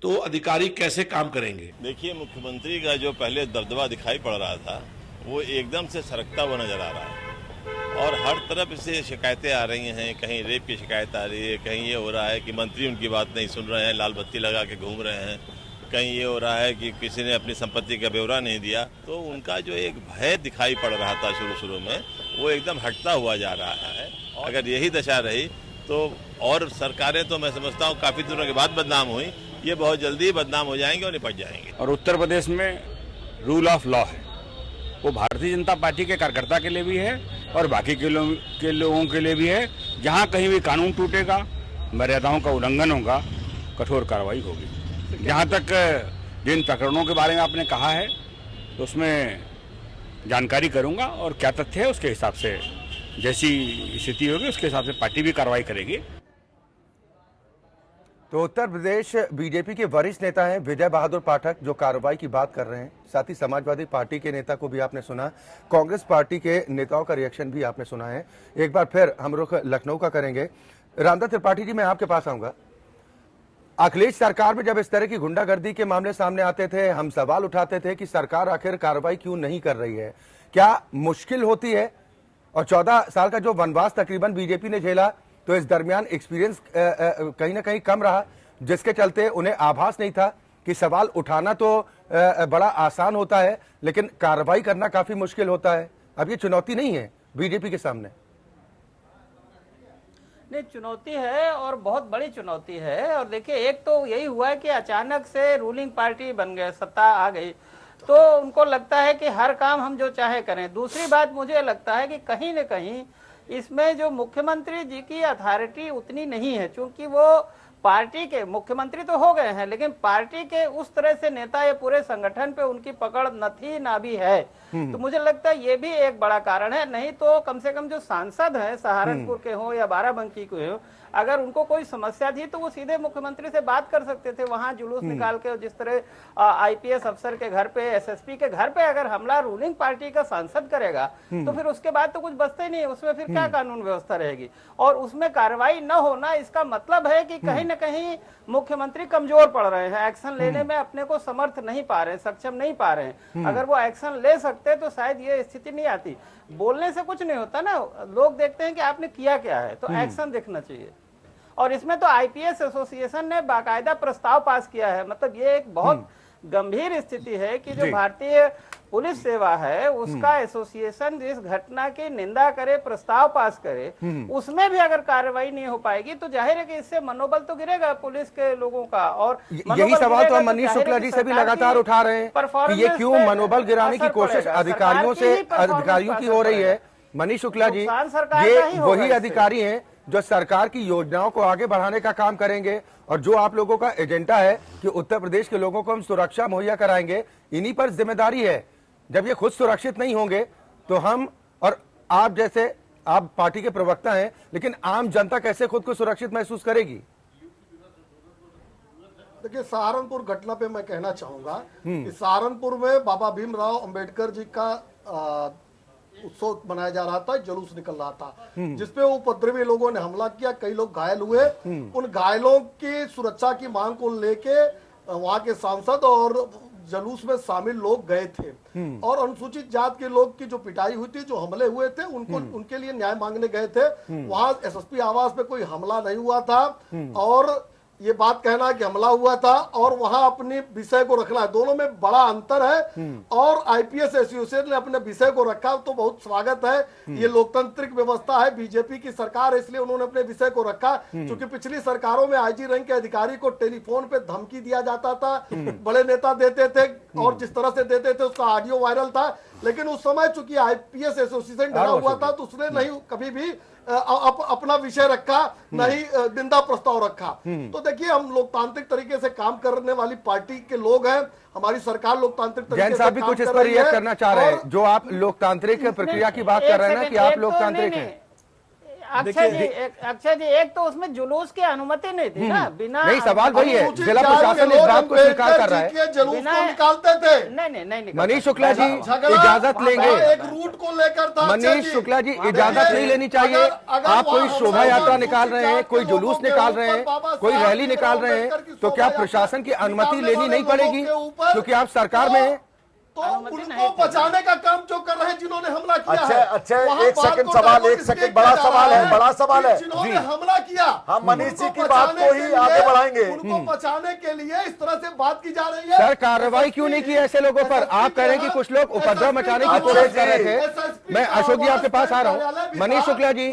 तो अधिकारी कैसे काम करेंगे? देखिए, मुख्यमंत्री का जो पहले दबदबा दिखाई पड़ रहा था वो एकदम से सरकता हुआ नजर आ रहा है, और हर तरफ से शिकायतें आ रही हैं। कहीं रेप की शिकायत आ रही है, कहीं ये हो रहा है कि मंत्री उनकी बात नहीं सुन रहे हैं, लाल बत्ती लगा के घूम रहे हैं, कहीं ये हो रहा है कि किसी ने अपनी संपत्ति का ब्यौरा नहीं दिया। तो उनका जो एक भय दिखाई पड़ रहा था शुरू में, वो एकदम हटता हुआ जा रहा है। अगर यही दशा रही तो और सरकारें तो मैं समझता हूँ काफी दिनों के बाद बदनाम हुई, ये बहुत जल्दी बदनाम हो जाएंगे और निपट जाएंगे। और उत्तर प्रदेश में रूल ऑफ लॉ है, वो भारतीय जनता पार्टी के कार्यकर्ता के लिए भी है और बाकी के लोगों के लिए भी है। जहाँ कहीं भी कानून टूटेगा, मर्यादाओं का उल्लंघन होगा, कठोर कार्रवाई होगी। जहाँ तक जिन प्रकरणों के बारे में आपने कहा है तो उसमें जानकारी करूँगा, और क्या तथ्य है उसके हिसाब से जैसी स्थिति होगी उसके हिसाब से पार्टी भी कार्रवाई करेगी। तो उत्तर प्रदेश बीजेपी के वरिष्ठ नेता हैं विजय बहादुर पाठक जो कार्रवाई की बात कर रहे हैं, साथ ही समाजवादी पार्टी के नेता को भी आपने सुना, कांग्रेस पार्टी के नेताओं का रिएक्शन भी आपने सुना है। एक बार फिर हम रुख लखनऊ का करेंगे। रामदास त्रिपाठी जी, मैं आपके पास आऊंगा। अखिलेश सरकार में जब इस तरह की गुंडागर्दी के मामले सामने आते थे, हम सवाल उठाते थे कि सरकार आखिर कार्रवाई क्यों नहीं कर रही है, क्या मुश्किल होती है? और 14 साल का जो वनवास तकरीबन बीजेपी ने झेला, तो इस दरमियान एक्सपीरियंस कहीं ना कहीं कम रहा, जिसके चलते उन्हें आभास नहीं था कि सवाल उठाना तो बड़ा आसान होता है लेकिन कार्रवाई करना काफी मुश्किल होता है। अब ये चुनौती नहीं है बीजेपी के सामने? नहीं, चुनौती है और बहुत बड़ी चुनौती है। और देखिए, एक तो यही हुआ है कि अचानक से रूलिंग पार्टी बन गए, सत्ता आ गई, तो उनको लगता है कि हर काम हम जो चाहे करें। दूसरी बात मुझे लगता है कि कहीं न कहीं इसमें जो मुख्यमंत्री जी की अथॉरिटी उतनी नहीं है, क्योंकि वो पार्टी के मुख्यमंत्री तो हो गए हैं, लेकिन पार्टी के उस तरह से नेता या पूरे संगठन पे उनकी पकड़ न थी ना भी है। तो मुझे लगता है ये भी एक बड़ा कारण है। नहीं तो कम से कम जो सांसद हैं सहारनपुर के हो या बाराबंकी के हो, अगर उनको कोई समस्या थी तो वो सीधे मुख्यमंत्री से बात कर सकते थे। वहां जुलूस निकाल के जिस तरह आईपीएस अफसर के घर पे, एसएसपी के घर पे अगर हमला रूलिंग पार्टी का सांसद करेगा तो फिर उसके बाद तो कुछ बचता ही नहीं है। उसमें फिर क्या कानून व्यवस्था रहेगी? और उसमें कार्रवाई न होना इसका मतलब है कि कहीं ना कहीं मुख्यमंत्री कमजोर पड़ रहे हैं, एक्शन लेने में अपने को समर्थ नहीं पा रहे हैं, सक्षम नहीं पा रहे हैं। अगर वो एक्शन ले सकते तो शायद ये स्थिति नहीं आती। बोलने से कुछ नहीं होता ना, लोग देखते हैं कि आपने किया क्या है, तो एक्शन देखना चाहिए। और इसमें तो आईपीएस एसोसिएशन ने बाकायदा प्रस्ताव पास किया है। मतलब ये एक बहुत गंभीर स्थिति है कि जो भारतीय पुलिस सेवा है उसका एसोसिएशन जिस घटना की निंदा करे, प्रस्ताव पास करे, उसमें भी अगर कार्रवाई नहीं हो पाएगी तो जाहिर है कि इससे मनोबल तो गिरेगा पुलिस के लोगों का। और यही सवाल तो हम मनीष शुक्ला जी से भी लगातार उठा रहे हैं कि ये क्यों मनोबल गिराने की कोशिश अधिकारियों की हो रही है। मनीष शुक्ला जी, ये वही अधिकारी हैं जो सरकार की योजनाओं को आगे बढ़ाने का काम करेंगे, और जो आप लोगों का एजेंडा है कि उत्तर प्रदेश के लोगों को हम सुरक्षा मुहैया कराएंगे, इन्हीं पर जिम्मेदारी है। जब ये खुद सुरक्षित नहीं होंगे तो हम और आप जैसे, आप पार्टी के प्रवक्ता हैं, लेकिन आम जनता कैसे खुद को सुरक्षित महसूस करेगी? देखिए, सहारनपुर घटना पे मैं कहना चाहूंगा कि सहारनपुर में बाबा भीमराव अंबेडकर जी का उत्सव मनाया जा रहा था, जुलूस निकल रहा था जिसपे उपद्रवी लोगों ने हमला किया, कई लोग घायल हुए। उन घायलों की सुरक्षा की मांग को लेके वहां के सांसद और जुलूस में शामिल लोग गए थे, और अनुसूचित जात के लोग की जो पिटाई हुई थी, जो हमले हुए थे, उनके लिए न्याय मांगने गए थे। वहां एसएसपी आवास पे कोई हमला नहीं हुआ था, और ये बात कहना कि हमला हुआ था और वहां अपने विषय को रखना है, दोनों में बड़ा अंतर है। और आईपीएस एसोसिएशन ने अपने विषय को रखा तो बहुत स्वागत है। ये लोकतांत्रिक व्यवस्था है, बीजेपी की सरकार है, इसलिए उन्होंने अपने विषय को रखा। क्योंकि पिछली सरकारों में आईजी रैंक के अधिकारी को टेलीफोन पे धमकी दिया जाता था, बड़े नेता देते थे, और जिस तरह से देते थे उसका ऑडियो वायरल था। लेकिन उस समय चूंकि आईपीएस एसोसिएशन डरा हुआ था तो उसने नहीं कभी भी अपना विषय रखा, नहीं निंदा प्रस्ताव रखा। तो देखिए, हम लोकतांत्रिक तरीके से काम करने वाली पार्टी के लोग हैं, हमारी सरकार लोकतांत्रिक तरीके जैन साहब भी कुछ इस पर रिएक्ट करना चाह रहे हैं। जो आप लोकतांत्रिक प्रक्रिया की बात कर रहे हैं ना, कि आप लोकतांत्रिक हैं। अक्षय जी, एक तो उसमें जुलूस की अनुमति नहीं थी ना, बिना नहीं, सवाल वही है, जिला प्रशासन इस बात को स्वीकार कर रहा है। जुलूस को निकालते थे, नहीं मनीष शुक्ला जी इजाजत लेंगे, एक रूट को लेकर था। मनीष शुक्ला जी इजाजत नहीं लेनी चाहिए। आप कोई शोभा यात्रा निकाल रहे हैं, कोई जुलूस निकाल रहे हैं, कोई रैली निकाल रहे हैं, तो क्या प्रशासन की अनुमति लेनी नहीं पड़ेगी क्योंकि आप सरकार में हैं? तो उनको बचाने का काम जो कर रहे हैं जिन्होंने हमला किया है। अच्छा, एक सेकंड सवाल, एक सेकंड, बड़ा सवाल है जिन्होंने हमला किया, हम मनीष जी की बात को ही आगे बढ़ाएंगे। उनको बचाने के लिए इस तरह से बात की जा रही है। सर, कार्रवाई क्यों नहीं की ऐसे लोगों पर? आप कह रहे हैं कि कुछ लोग उपद्रव मचाने की कोशिश कर रहे थे। मैं अशोक जी आपके पास आ रहा हूँ। मनीष शुक्ला जी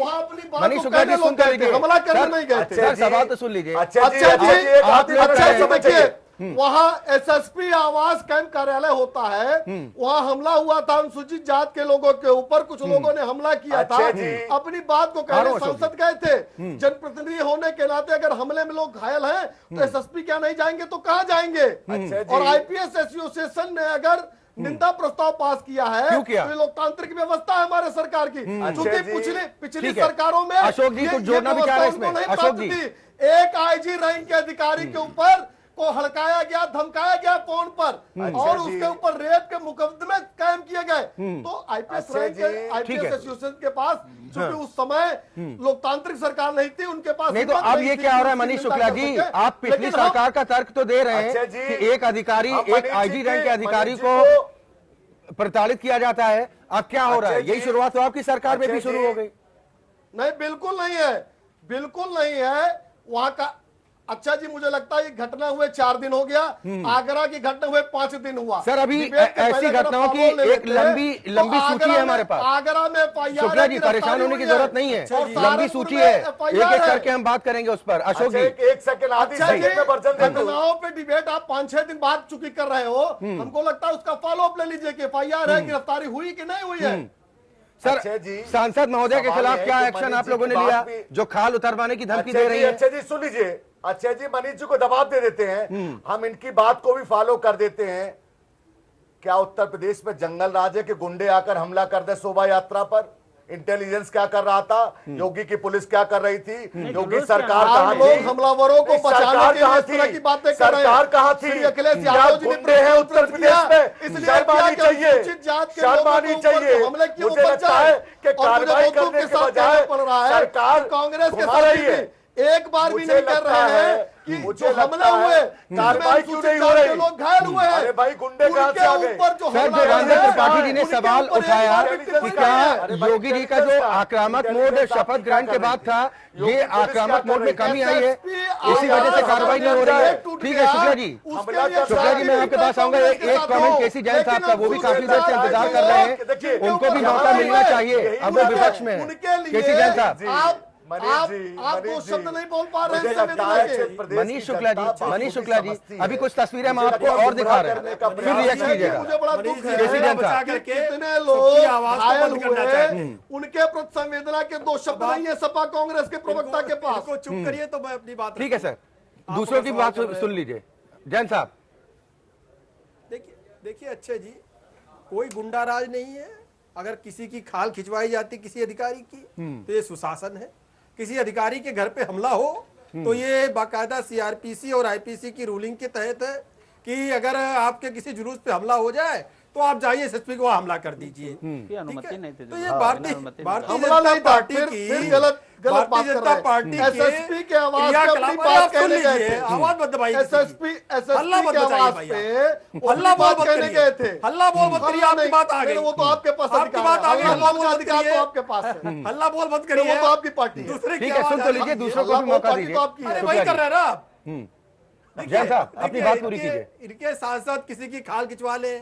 सुन कर लीजिए, हमला करने नहीं गए। सर सवाल तो सुन लीजिए। अच्छा जी, आप देखिए, वहाँ एसएसपी आवास कैंप कार्यालय होता है, वहाँ हमला हुआ था अनुसूचित जात के लोगों के ऊपर, कुछ लोगों ने हमला किया था। अपनी बात को कहने सांसद गए थे, जनप्रतिनिधि होने के नाते अगर हमले में लोग घायल हैं तो एसएसपी क्या नहीं जाएंगे तो कहाँ जाएंगे? और आईपीएस एसोसिएशन ने अगर निंदा प्रस्ताव पास किया है तो लोकतांत्रिक व्यवस्था है हमारे सरकार की, क्योंकि पिछली सरकारों में अशोक जी कुछ जोड़ना भी चाह रहे हैं इसमें। अशोक जी, एक आईजी रैंक के अधिकारी के ऊपर को हड़काया गया, धमकाया गया फोन पर, और उसके ऊपर रेप के मुकदमे कायम किए गए। तो आईपीएस एसोसिएशन के पास, क्योंकि उस समय लोकतांत्रिक सरकार नहीं थी, उनके पास नहीं। तो अब ये क्या हो रहा है मनीष शुक्ला जी? आप पिछली सरकार का तर्क तो दे रहे हैं कि एक अधिकारी, एक आईजी रैंक के अधिकारी को प्रताड़ित किया जाता है। अब क्या हो रहा है? यही शुरुआत तो आपकी सरकार में भी शुरू हो गई। नहीं, बिल्कुल नहीं है, बिल्कुल नहीं है। वहां का अच्छा जी, मुझे लगता है ये घटना हुए 4 दिन हो गया, आगरा की घटना हुए 5 दिन हुआ। सर, अभी ऐसी घटनाओं की एक लंबी सूची है हमारे पास। आगरा में शुक्ला जी, परेशान होने की जरूरत नहीं है, लंबी सूची है, एक करके हम बात करेंगे उस पर। अशोक जी, एक सेकंड, घटनाओं पे डिबेट आप 5-6 दिन बाद चुकी कर रहे हो। हमको लगता है उसका फॉलो अप ले लीजिए कि FIR है, गिरफ्तारी हुई कि नहीं हुई है। सर अक्षय जी, सांसद महोदय के सवाल खिलाफ है क्या कि एक्शन मनीष आप जी लोगों की ने लिया बात भी- जो खाल उतरवाने की धमकी दे अक्षय रही जी, है? अक्षय जी सुन लीजिए, अक्षय जी मनीष जी को दबाव दे देते हैं, हम इनकी बात को भी फॉलो कर देते हैं। क्या उत्तर प्रदेश में जंगल राज है कि गुंडे आकर हमला कर दे शोभा यात्रा पर? इंटेलिजेंस क्या कर रहा था? योगी की पुलिस क्या कर रही थी? योगी सरकार कहाँ लोग थी? हमलावरों को बचाने सरकार के लिए कहाँ इस तरह थी? की बातें कर रहे हैं। सरकार कहाँ थी? श्री अखिलेश क्या यादव जी ने गुंडे हैं उत्तर प्रदेश में? इसलिए शर्म आनी चाहिए, अनुसूचित जात के लोगों शर्म के आनी ऊपर चाहिए। जो हमले किए वो मुझे बच लगता जाए। है कि और मुझे कार्रवाई दोस्तों करने के के साथ बजाय कहना पड़ रहा है सरकार कि कांग्रेस के घुमा रही साथी है। भी एक बार भी नहीं कर रहे हैं कि मुझे जो हमले लगता है हुए कार्रवाई क्यों नहीं हो रही? लोग घायल हुए हैं। अरे भाई गुंडे कहाँ से आ गए? सर देवेंद्र त्रिपाठी जी ने सवाल उठाया कि क्या योगी जी का जो आक्रामक मोड शपथ ग्रहण के बाद था, ये आक्रामक मोड में कमी आई है, इसी वजह से कार्रवाई नहीं हो रही है? ठीक है शुक्ला जी, शुक्ला जी मैं आपके पास आऊंगा। एक कमेंट केसी जैन साहब का, वो भी काफी देर से इंतजार कर रहे हैं, उनको भी मौका मिलना चाहिए, अब वो विपक्ष में है। केसी जैन साहब, आप दो शब्द नहीं बोल पा रहे हैं। मनीष शुक्ला जी अभी कुछ तस्वीरें हम आपको और दिखा रहे हैं, फिर रिएक्ट कीजिएगा। मुझे बड़ा दुख केसी जैन है साहब, कि कितने लोग घायल हुए, उनके प्रति संवेदना के दो शब्द नहीं है सपा कांग्रेस के प्रवक्ता के पास। चुप करिए तो मैं अपनी बात ठीक है सर, दूसरों की बात सुन लीजिए। जैन साहब देखिए अक्षय जी, कोई गुंडा राज नहीं है। अगर किसी की खाल खिंचवाई जाती किसी अधिकारी की तो ये सुशासन है। किसी अधिकारी के घर पे हमला हो तो ये बाकायदा सीआरपीसी और आईपीसी की रूलिंग के तहत है कि अगर आपके किसी जुलूस पे हमला हो जाए तो आप जाइए एसएसपी को हमला कर दीजिए। अनुमति नहीं थी। तो ये भारतीय हमला जनता नहीं था, पार्टी फिर की गलत बात भारतीय कर जनता रहे हैं। पार्टी एसएसपी के आवाज पे अपनी बात कहने गए थे। आवाज मत दबाइए। एसएसपी हल्ला मत के बचाइए आवाज भाई, पे हल्ला बोल बात मत कहने करिए। गए थे। हल्ला बोल मत करिए, आपकी बात आ गई। वो तो आपके पास आपकी अधिकार बात है। आ गई, हल्ला हल्ला बोलने का मत अधिकार करिए। तो आपके पास है। हल्ला बोल मत वो करिए, तो आपकी पार्टी है। दूसरे की ठीक है, आवाज सुन तो आ लीजिए, गई। दूसरों को भी मौका पार्टी दीजिए। तो आपकी है। अरे वही कर रहे हैं ना आप। जैन साहब अपनी बात पूरी कीजिए। इनके सांसद किसी की खाल खिंचवा ले,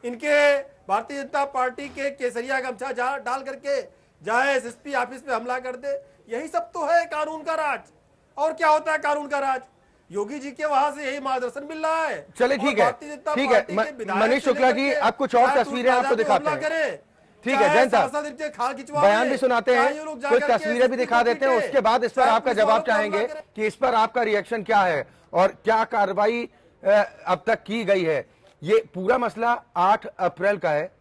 इनके भारतीय जनता पार्टी के केसरिया गमछा डाल करके जाए एसएसपी ऑफिस में हमला कर दे, यही सब तो है कानून का राज। और क्या होता है कानून का राज? योगी जी के वहां से यही मार्गदर्शन मिल रहा है। चलिए ठीक है, ठीक है मनीष शुक्ला जी, अब कुछ और तस्वीरें आपको दिखाते हैं। ठीक है जैन साहब, बयान भी सुनाते हैं, कुछ तस्वीरें भी दिखा देते हैं, उसके बाद इस पर आपका जवाब चाहेंगे कि इस पर आपका रिएक्शन क्या है और क्या कार्रवाई अब तक की गई है। ये पूरा मसला 8 अप्रैल का है।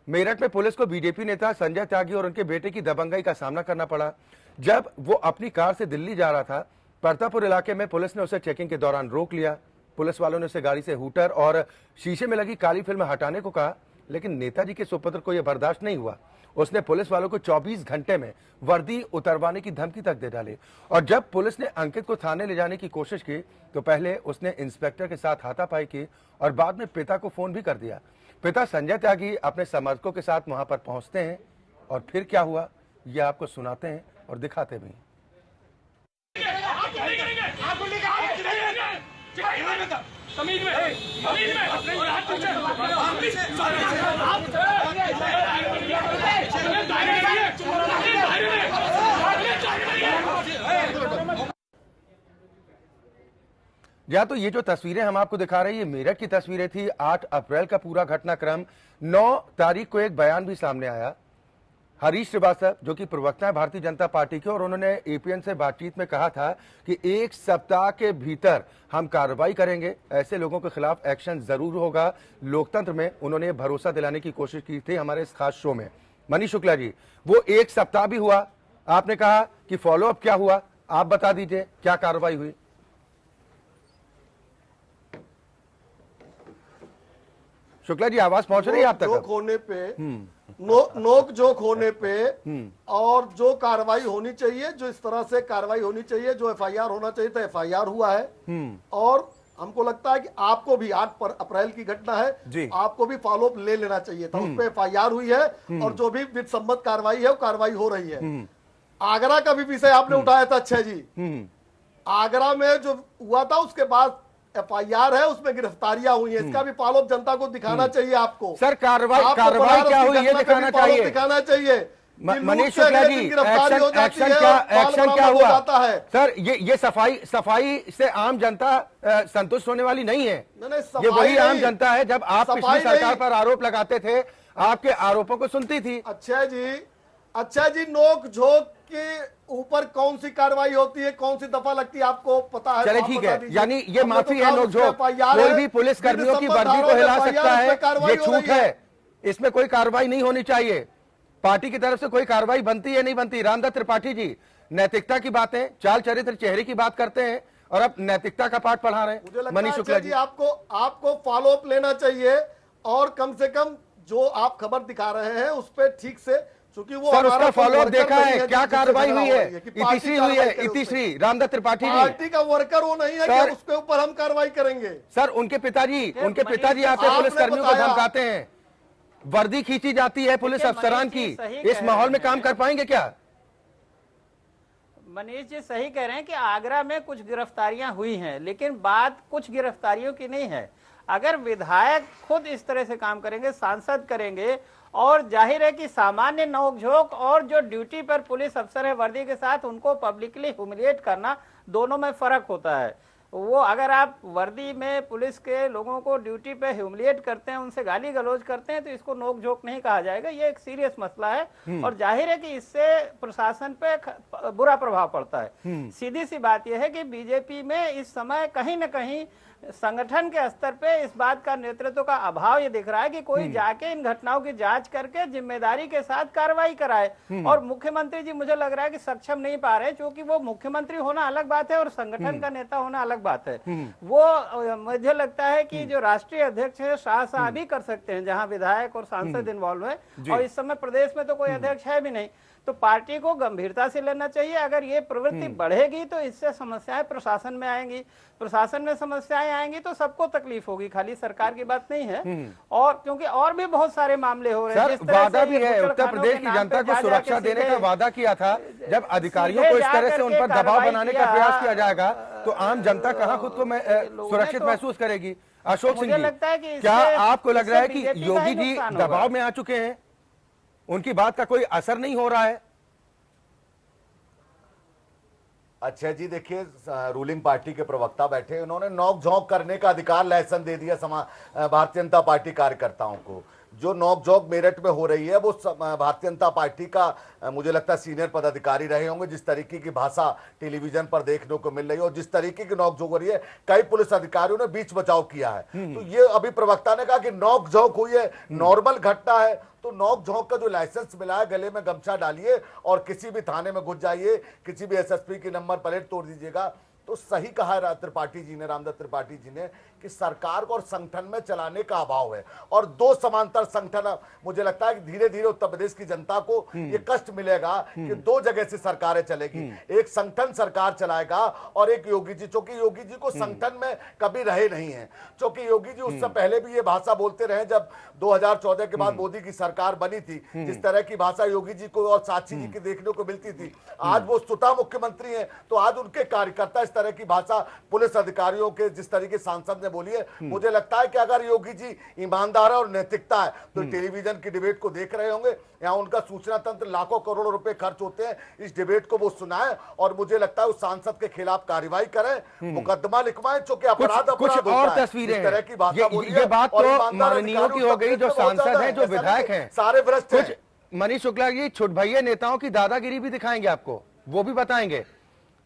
मेरठ में पुलिस को बीजेपी नेता संजय त्यागी और उनके बेटे की दबंगई का सामना करना पड़ा। जब वो अपनी कार से दिल्ली जा रहा था, परतापुर इलाके में पुलिस ने उसे चेकिंग के दौरान रोक लिया। पुलिस वालों ने उसे गाड़ी से हूटर और शीशे में लगी काली फिल्म हटाने को कहा, लेकिन नेताजी के सुपुत्र को यह बर्दाश्त नहीं हुआ। उसने पुलिस वालों को 24 घंटे में वर्दी उतरवाने की धमकी तक दे डाली। और जब पुलिस ने अंकित को थाने ले जाने की कोशिश की तो पहले उसने इंस्पेक्टर के साथ हाथापाई की और बाद में पिता को फोन भी कर दिया। पिता संजय त्यागी अपने समर्थकों के साथ वहां पर पहुंचते हैं और फिर क्या हुआ यह आपको सुनाते हैं और दिखाते भी हैं। या तो ये जो तस्वीरें हम आपको दिखा रहे हैं ये मेरठ की तस्वीरें थी। 8 अप्रैल का पूरा घटनाक्रम। 9 तारीख को एक बयान भी सामने आया। हरीश श्रीवास्तव जो कि प्रवक्ता है भारतीय जनता पार्टी के, और उन्होंने एपीएन से बातचीत में कहा था कि 1 सप्ताह के भीतर हम कार्रवाई करेंगे, ऐसे लोगों के खिलाफ एक्शन जरूर होगा। लोकतंत्र में उन्होंने भरोसा दिलाने की कोशिश की थी हमारे इस खास शो में। मनीष शुक्ला जी, वो 1 सप्ताह भी हुआ, आपने कहा कि फॉलोअप क्या हुआ, आप बता दीजिए क्या कार्रवाई हुई। शुक्ला जी आवाज पहुंच रही है आप तक? जोक होने पे नोक जोक होने पे और जो कार्रवाई होनी चाहिए, जो इस तरह से कार्रवाई होनी चाहिए, जो एफआईआर होना चाहिए तो एफआईआर हुआ है। और हमको लगता है कि आपको भी 8 अप्रैल की घटना है, आपको भी फॉलोअप ले लेना चाहिए था। उस पर एफआईआर हुई है और जो भी विध सम्मत कार्रवाई है वो कार्रवाई हो रही है। आगरा का भी विषय आपने उठाया था अक्षय जी। आगरा में जो हुआ था उसके बाद एफआईआर है, उसमें गिरफ्तारियां हुई हैं। इसका भी फॉलोअप जनता को दिखाना चाहिए। आपको सर कार्रवाई क्या हुई ये दिखाना चाहिए, दिखाना चाहिए। मनीष शुक्ला जी, एक्शन क्या हुआ है सर? ये सफाई से आम जनता संतुष्ट होने वाली नहीं है। ये वही आम जनता है जब आप पिछली सरकार पर आरोप लगाते थे, आपके आरोपों को सुनती थी। अक्षय जी, अच्छा जी, नोक झोंक के ऊपर कौन सी कार्रवाई होती है, कौन सी दफा लगती है, आपको पता है? चले आप ठीक बता है, दीजिए। यानी ये हमने माफी तो है कहा नोक उस पे झोंक, FIR कोई है, भी पुलिस कर्मियों की वर्दी को हिला सकता है, ये छूट है, इसमें कोई कार्रवाई नहीं होनी चाहिए। पार्टी की तरफ से कोई कार्रवाई बनती है नहीं बनती। रामदत्त त्रिपाठी जी नैतिकता की बातें, चाल चरित्र, चेहरे की बात करते हैं और अब नैतिकता का पाठ पढ़ा रहे हैं मनीष शुक्ला जी। आपको फॉलो अप लेना चाहिए और कम से कम जो आप खबर दिखा रहे हैं उस पर ठीक से, क्योंकि वो सर उसका फॉलो अप देखा है, क्या कार्रवाई हुई है? इतिश्री हुई है, इतिश्री रामदत्त त्रिपाठी जी पार्टी का वर्कर वो नहीं है कि उसके ऊपर हम कार्रवाई करेंगे। सर उनके पिताजी आते पुलिस कर्मियों को धमकाते हैं, वर्दी खींची जाती है पुलिस अफसरान की, इस माहौल में काम कर पाएंगे क्या? मनीष जी सही कह रहे हैं कि आगरा में कुछ गिरफ्तारियां हुई हैं, लेकिन बात कुछ गिरफ्तारियों की नहीं है। अगर विधायक खुद इस तरह से काम करेंगे, सांसद करेंगे, और जाहिर है कि सामान्य नोकझोंक और जो ड्यूटी पर पुलिस अफसर है वर्दी के साथ उनको पब्लिकली ह्यूमिलिएट करना, दोनों में फर्क होता है। वो अगर आप वर्दी में पुलिस के लोगों को ड्यूटी पे ह्यूमिलिएट करते हैं, उनसे गाली गलौज करते हैं, तो इसको नोकझोंक नहीं कहा जाएगा। ये एक सीरियस मसला है और जाहिर है कि इससे प्रशासन पे बुरा प्रभाव पड़ता है। सीधी सी बात यह है कि बीजेपी में इस समय कहीं न कहीं संगठन के स्तर पे इस बात का नेतृत्व का अभाव ये दिख रहा है कि कोई जाके इन घटनाओं की जांच करके जिम्मेदारी के साथ कार्रवाई कराए। और मुख्यमंत्री जी मुझे लग रहा है कि सक्षम नहीं पा रहे, क्योंकि वो मुख्यमंत्री होना अलग बात है और संगठन का नेता होना अलग बात है। वो मुझे लगता है कि जो राष्ट्रीय अध्यक्ष है शाह साहब ही कर सकते हैं, जहां विधायक और सांसद इन्वॉल्व है, और इस समय प्रदेश में तो कोई अध्यक्ष है भी नहीं। तो पार्टी को गंभीरता से लेना चाहिए। अगर ये प्रवृत्ति बढ़ेगी तो इससे समस्याएं प्रशासन में आएंगी, प्रशासन में समस्याएं आएंगी तो सबको तकलीफ होगी, खाली सरकार की बात नहीं है। और क्योंकि और भी बहुत सारे मामले हो रहे हैं। सर वादा भी है, उत्तर प्रदेश की जनता को सुरक्षा देने का वादा किया था। जब अधिकारियों को इस तरह से उन पर दबाव बनाने का प्रयास किया जाएगा तो आम जनता कहां खुद को सुरक्षित महसूस करेगी? अशोक सिंह जी, क्या आपको लग रहा है कि योगी जी दबाव में आ चुके हैं, उनकी बात का कोई असर नहीं हो रहा है? अच्छा जी, देखिए रूलिंग पार्टी के प्रवक्ता बैठे, उन्होंने नोक झोंक करने का अधिकार लाइसेंस दे दिया भारतीय जनता पार्टी कार्यकर्ताओं को। जो नोक झोंक मेरठ में हो रही है वो भारतीय जनता पार्टी का मुझे लगता है सीनियर पदाधिकारी रहे होंगे। जिस तरीके की भाषा टेलीविजन पर देखने को मिल रही है और जिस तरीके की नोक झोंक हो रही है, कई पुलिस अधिकारियों ने बीच बचाव किया है। तो ये अभी प्रवक्ता ने कहा कि नोक झोंक हुई है, नॉर्मल घटना है। तो नोक झोंक का जो लाइसेंस मिला है, गले में गमछा डालिए और किसी भी थाने में घुस जाइए, किसी भी एसएसपी की नंबर प्लेट तोड़ दीजिएगा। तो सही कहा है त्रिपाठी जी ने, रामदत्त त्रिपाठी जी ने, कि सरकार को और संगठन में चलाने का अभाव है और दो समांतर संगठन। मुझे लगता है कि धीरे धीरे उत्तर प्रदेश की जनता को ये कष्ट मिलेगा कि दो जगह से सरकारें चलेगी, एक संगठन सरकार चलाएगा और एक योगी जी, क्योंकि योगी जी को संगठन में कभी रहे नहीं है। क्योंकि योगी जी उससे पहले भी ये भाषा बोलते रहे, जब 2014 के बाद मोदी की सरकार बनी थी, जिस तरह की भाषा योगी जी को और साक्षी जी की देखने को मिलती थी। आज वो स्वतः मुख्यमंत्री है, तो आज उनके कार्यकर्ता इस तरह की भाषा पुलिस अधिकारियों के जिस तरीके सांसद ने बोली है, मुझे लगता है कि अगर योगी जी ईमानदार है और नैतिकता है तो टेलीविजन की डिबेट को देख रहे होंगे। यहाँ उनका सूचना तंत्र लाखों करोड़ों रुपए खर्च होते हैं, इस डिबेट को वो सुनाए और मुझे लगता है उस सांसद के खिलाफ कार्रवाई करें, मुकदमा लिखवाएं, क्योंकि अपराध कुछ और तस्वीरें इस तरह की भाषा बोली है। ये बात तो माननीयों की हो गई, जो सांसद हैं, जो विधायक हैं, सारे भ्रष्ट हैं। मनीष शुक्ला जी छुटभैया नेताओं की दादागिरी भी दिखाएंगे आपको, वो भी बताएंगे।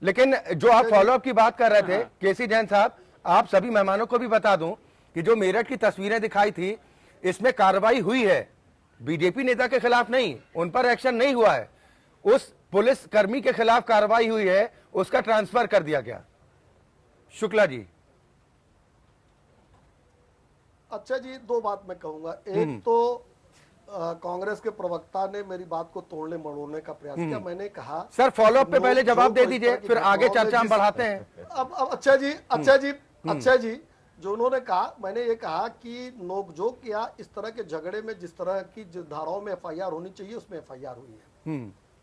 लेकिन जो आप फॉलोअप की बात कर रहे थे केसी जैन साहब, आप सभी मेहमानों को भी बता दूं कि जो मेरठ की तस्वीरें दिखाई थी, इसमें कार्रवाई हुई है, बीजेपी नेता के खिलाफ नहीं, उन पर एक्शन नहीं हुआ है। उस पुलिस कर्मी के खिलाफ कार्रवाई हुई है, उसका ट्रांसफर कर दिया गया। शुक्ला जी। अच्छा जी, दो बात मैं कहूंगा। एक तो कांग्रेस के प्रवक्ता ने मेरी बात को तोड़ने मरोड़ने का प्रयास किया। मैंने कहा सर फॉलोअप पे पहले जवाब दे दीजिए, फिर आगे चर्चा हम बढ़ाते हैं। अब अच्छा जी, जो उन्होंने कहा, मैंने ये कहा कि नोकझोंक या इस तरह के झगड़े में जिस तरह की धाराओं में एफआईआर होनी चाहिए उसमें एफआईआर हुई है,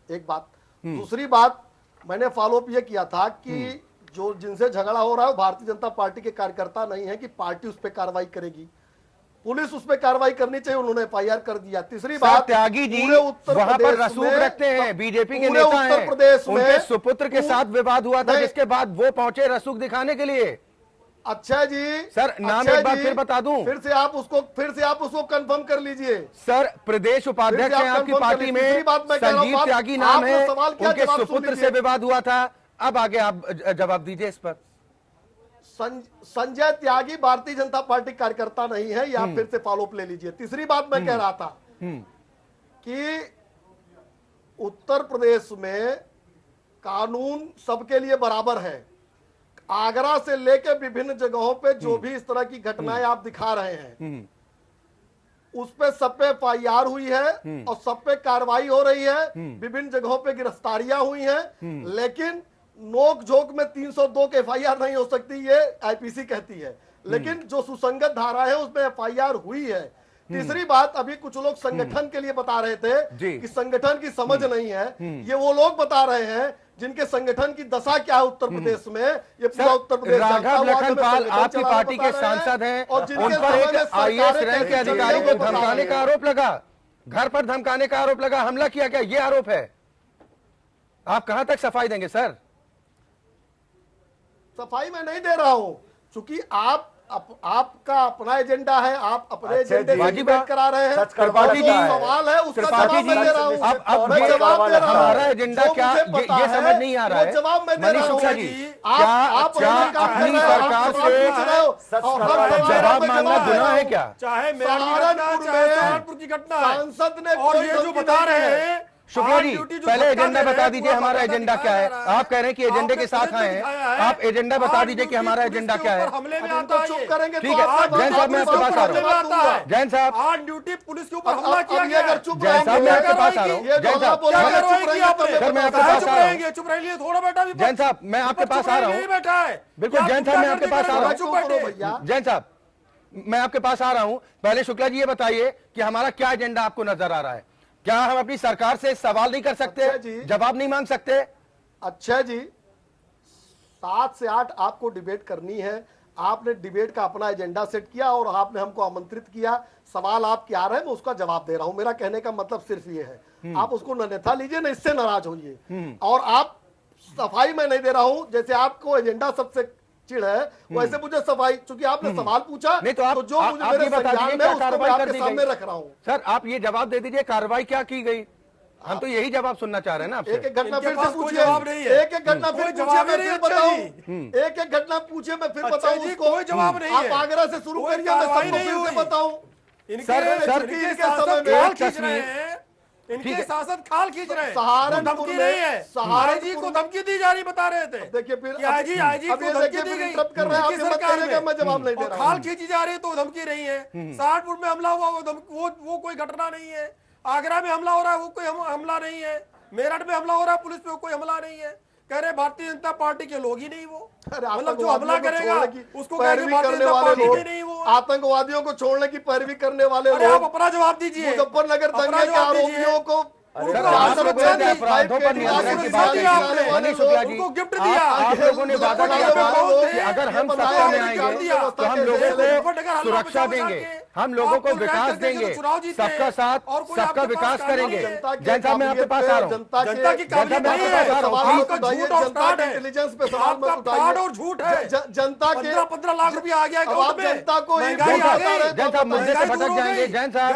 एक बात। दूसरी बात, मैंने फॉलोअप ये किया था कि जो जिनसे झगड़ा हो रहा है वो भारतीय जनता पार्टी के कार्यकर्ता नहीं है कि पार्टी उस पर कार्रवाई करेगी, पुलिस उस पर कार्रवाई करनी चाहिए, उन्होंने एफआईआर कर दिया। तीसरी बात, त्यागी जी वहां पर रसूख रखते हैं, बीजेपी के नेता हैं, उत्तर प्रदेश में उनके सुपुत्र के साथ विवाद हुआ था, जिसके बाद वो पहुंचे रसूख दिखाने के लिए। अच्छा जी सर, नाम अच्छा एक बार जी, फिर बता दूं। फिर से आप उसको कंफर्म कर लीजिए। सर, प्रदेश उपाध्यक्ष हैं आपकी पार्टी में, संजीव त्यागी नाम है, उनके सुपुत्र से विवाद हुआ था। अब आगे आप जवाब दीजिए इस पर। संजय त्यागी भारतीय जनता पार्टी कार्यकर्ता नहीं है, ये आप फिर से फॉलो अप ले लीजिए। तीसरी बात मैं कह रहा था कि उत्तर प्रदेश में कानून सबके लिए बराबर है। आगरा से लेकर विभिन्न जगहों पे जो भी इस तरह की घटनाएं आप दिखा रहे हैं, उस पे सब पे FIR हुई है और सब पे कार्रवाई हो रही है, विभिन्न जगहों पे गिरफ्तारियां हुई हैं, लेकिन नोक झोंक में 302 के FIR नहीं हो सकती, ये IPC कहती है। लेकिन जो सुसंगत धारा है उसमें FIR हुई है। तीसरी बात, अभी कुछ लोग संगठन के लिए बता रहे थे कि संगठन की समझ नहीं है। ये वो लोग बता रहे हैं जिनके संगठन की दशा क्या है उत्तर प्रदेश में। ये पूरा उत्तर प्रदेश राघव लखनपाल आपकी पार्टी के सांसद हैं, उन पर एक IAS रैंक के अधिकारी को धमकाने का आरोप लगा, घर पर धमकाने का आरोप लगा, हमला किया गया, ये आरोप है। आप कहां तक सफाई देंगे सर? सफाई मैं नहीं दे रहा हूं, चूंकि आपका अपना एजेंडा है, आप अपने एजेंडे को डिबेट करा रहे हैं। सवाल है उसका जवाब मैं दे रहा हूं। अब जवाब दे रहा हूं, हमारा एजेंडा क्या, ये समझ नहीं आ रहा है। जवाब मैं दे रहा हूं जी, आप अपनी सरकार से जवाब मांगना गुनाह है क्या? चाहे सहारनपुर की घटना है, सांसद ने और ये जो बता रहे हैं शुक्ला जी, पहले एजेंडा बता दीजिए हमारा एजेंडा क्या है। आप कह रहे हैं कि एजेंडे के साथ आए हैं, आप एजेंडा बता दीजिए कि हमारा एजेंडा क्या है। हमले में आता है, चुप करेंगे ठीक है, जैन साहब मैं आपके पास आ रहा हूँ। जैन साहब, ऑन ड्यूटी पुलिस के ऊपर हमला किया गया। जैन साहब मैं आपके पास आ रहा हूँ। जैन साहब सर मैं आपके पास आ रहा हूँ। चुप रहिए थोड़ा बेटा। जैन साहब मैं आपके पास आ रहा हूँ। बैठा है बिल्कुल जैन साहब मैं आपके पास आ रहा हूँ। जैन साहब मैं आपके पास आ रहा हूँ। पहले शुक्ला जी ये बताइए कि हमारा क्या एजेंडा आपको नजर आ रहा है? क्या हम अपनी सरकार से सवाल नहीं कर सकते? जवाब नहीं मांग सकते? अच्छा जी, 7 से 8 आपको डिबेट करनी है। आपने डिबेट का अपना एजेंडा सेट किया और आपने हमको आमंत्रित किया। सवाल आप क्या रहे हैं, मैं उसका जवाब दे रहा हूं। मेरा कहने का मतलब सिर्फ ये है, आप उसको अन्यथा लीजिए, न इससे नाराज होइए। और आप सफाई में नहीं दे रहा हूं, जैसे आपको एजेंडा सबसे चिढ़ है वैसे मुझे सफाई, चूंकि आपने सवाल पूछा नहीं तो आप जो मुझे मेरे संज्ञान में उसको मैं आपके सामने रख रहा हूं। सर आप ये जवाब दे दीजिए, कार्रवाई क्या की गई? हम तो यही जवाब सुनना चाह रहे हैं ना आपसे। एक एक घटना फिर से पूछिए, एक एक घटना फिर पूछिए, मैं फिर बताऊं। एक एक घटना पूछिए, मैं फिर बताऊं उसको। कोई जवाब नहीं है। आप आगरा से शुरू करिए, मैं सबको फिर से बताऊं। इनके शासन खाल खींच रहे हैं। सहारनपुर धमकी नहीं है, आईजी को धमकी दी जा रही, बता रहे थे। देखिए फिर आईजी को धमकी दी गई कर रहे हैं, सरकार में मैं जवाब नहीं दे रहा हूं। खाल खींची जा रही है तो धमकी नहीं है। सहारनपुर में हमला हुआ वो कोई घटना नहीं है। आगरा में हमला हो रहा है वो कोई हमला नहीं है। मेरठ में हमला हो रहा है पुलिस पे कोई हमला नहीं है। कह रहे भारतीय जनता पार्टी के लोग ही नहीं वो, मतलब जो हमला करेगा उसको पैरवी करने वाले लोग, आतंकवादियों को छोड़ने की पैरवी करने वाले लोग। आप अपना जवाब दीजिए। मुजफ्फरनगर दंगे के आरोपियों को अपराधों पर नियंत्रण की बात है। मनीष शुक्ला जी, गिफ्ट दिया। आप लोगों ने वादा किया था कि अगर हम सत्ता में आएंगे तो हम लोगों को सुरक्षा देंगे, हम लोगों को विकास देंगे, सबका साथ सबका विकास करेंगे। जैन साहब मैं आपके पास आ रहा हूँ। जनता की काबिलियत नहीं है। इंटेलिजेंस पे सवाल मत फ्रॉड और झूठ है। जनता के 15 लाख रुपया आ गया अकाउंट में। जनता को जैन साहब मुद्दे से भटक जाएंगे। जैन साहब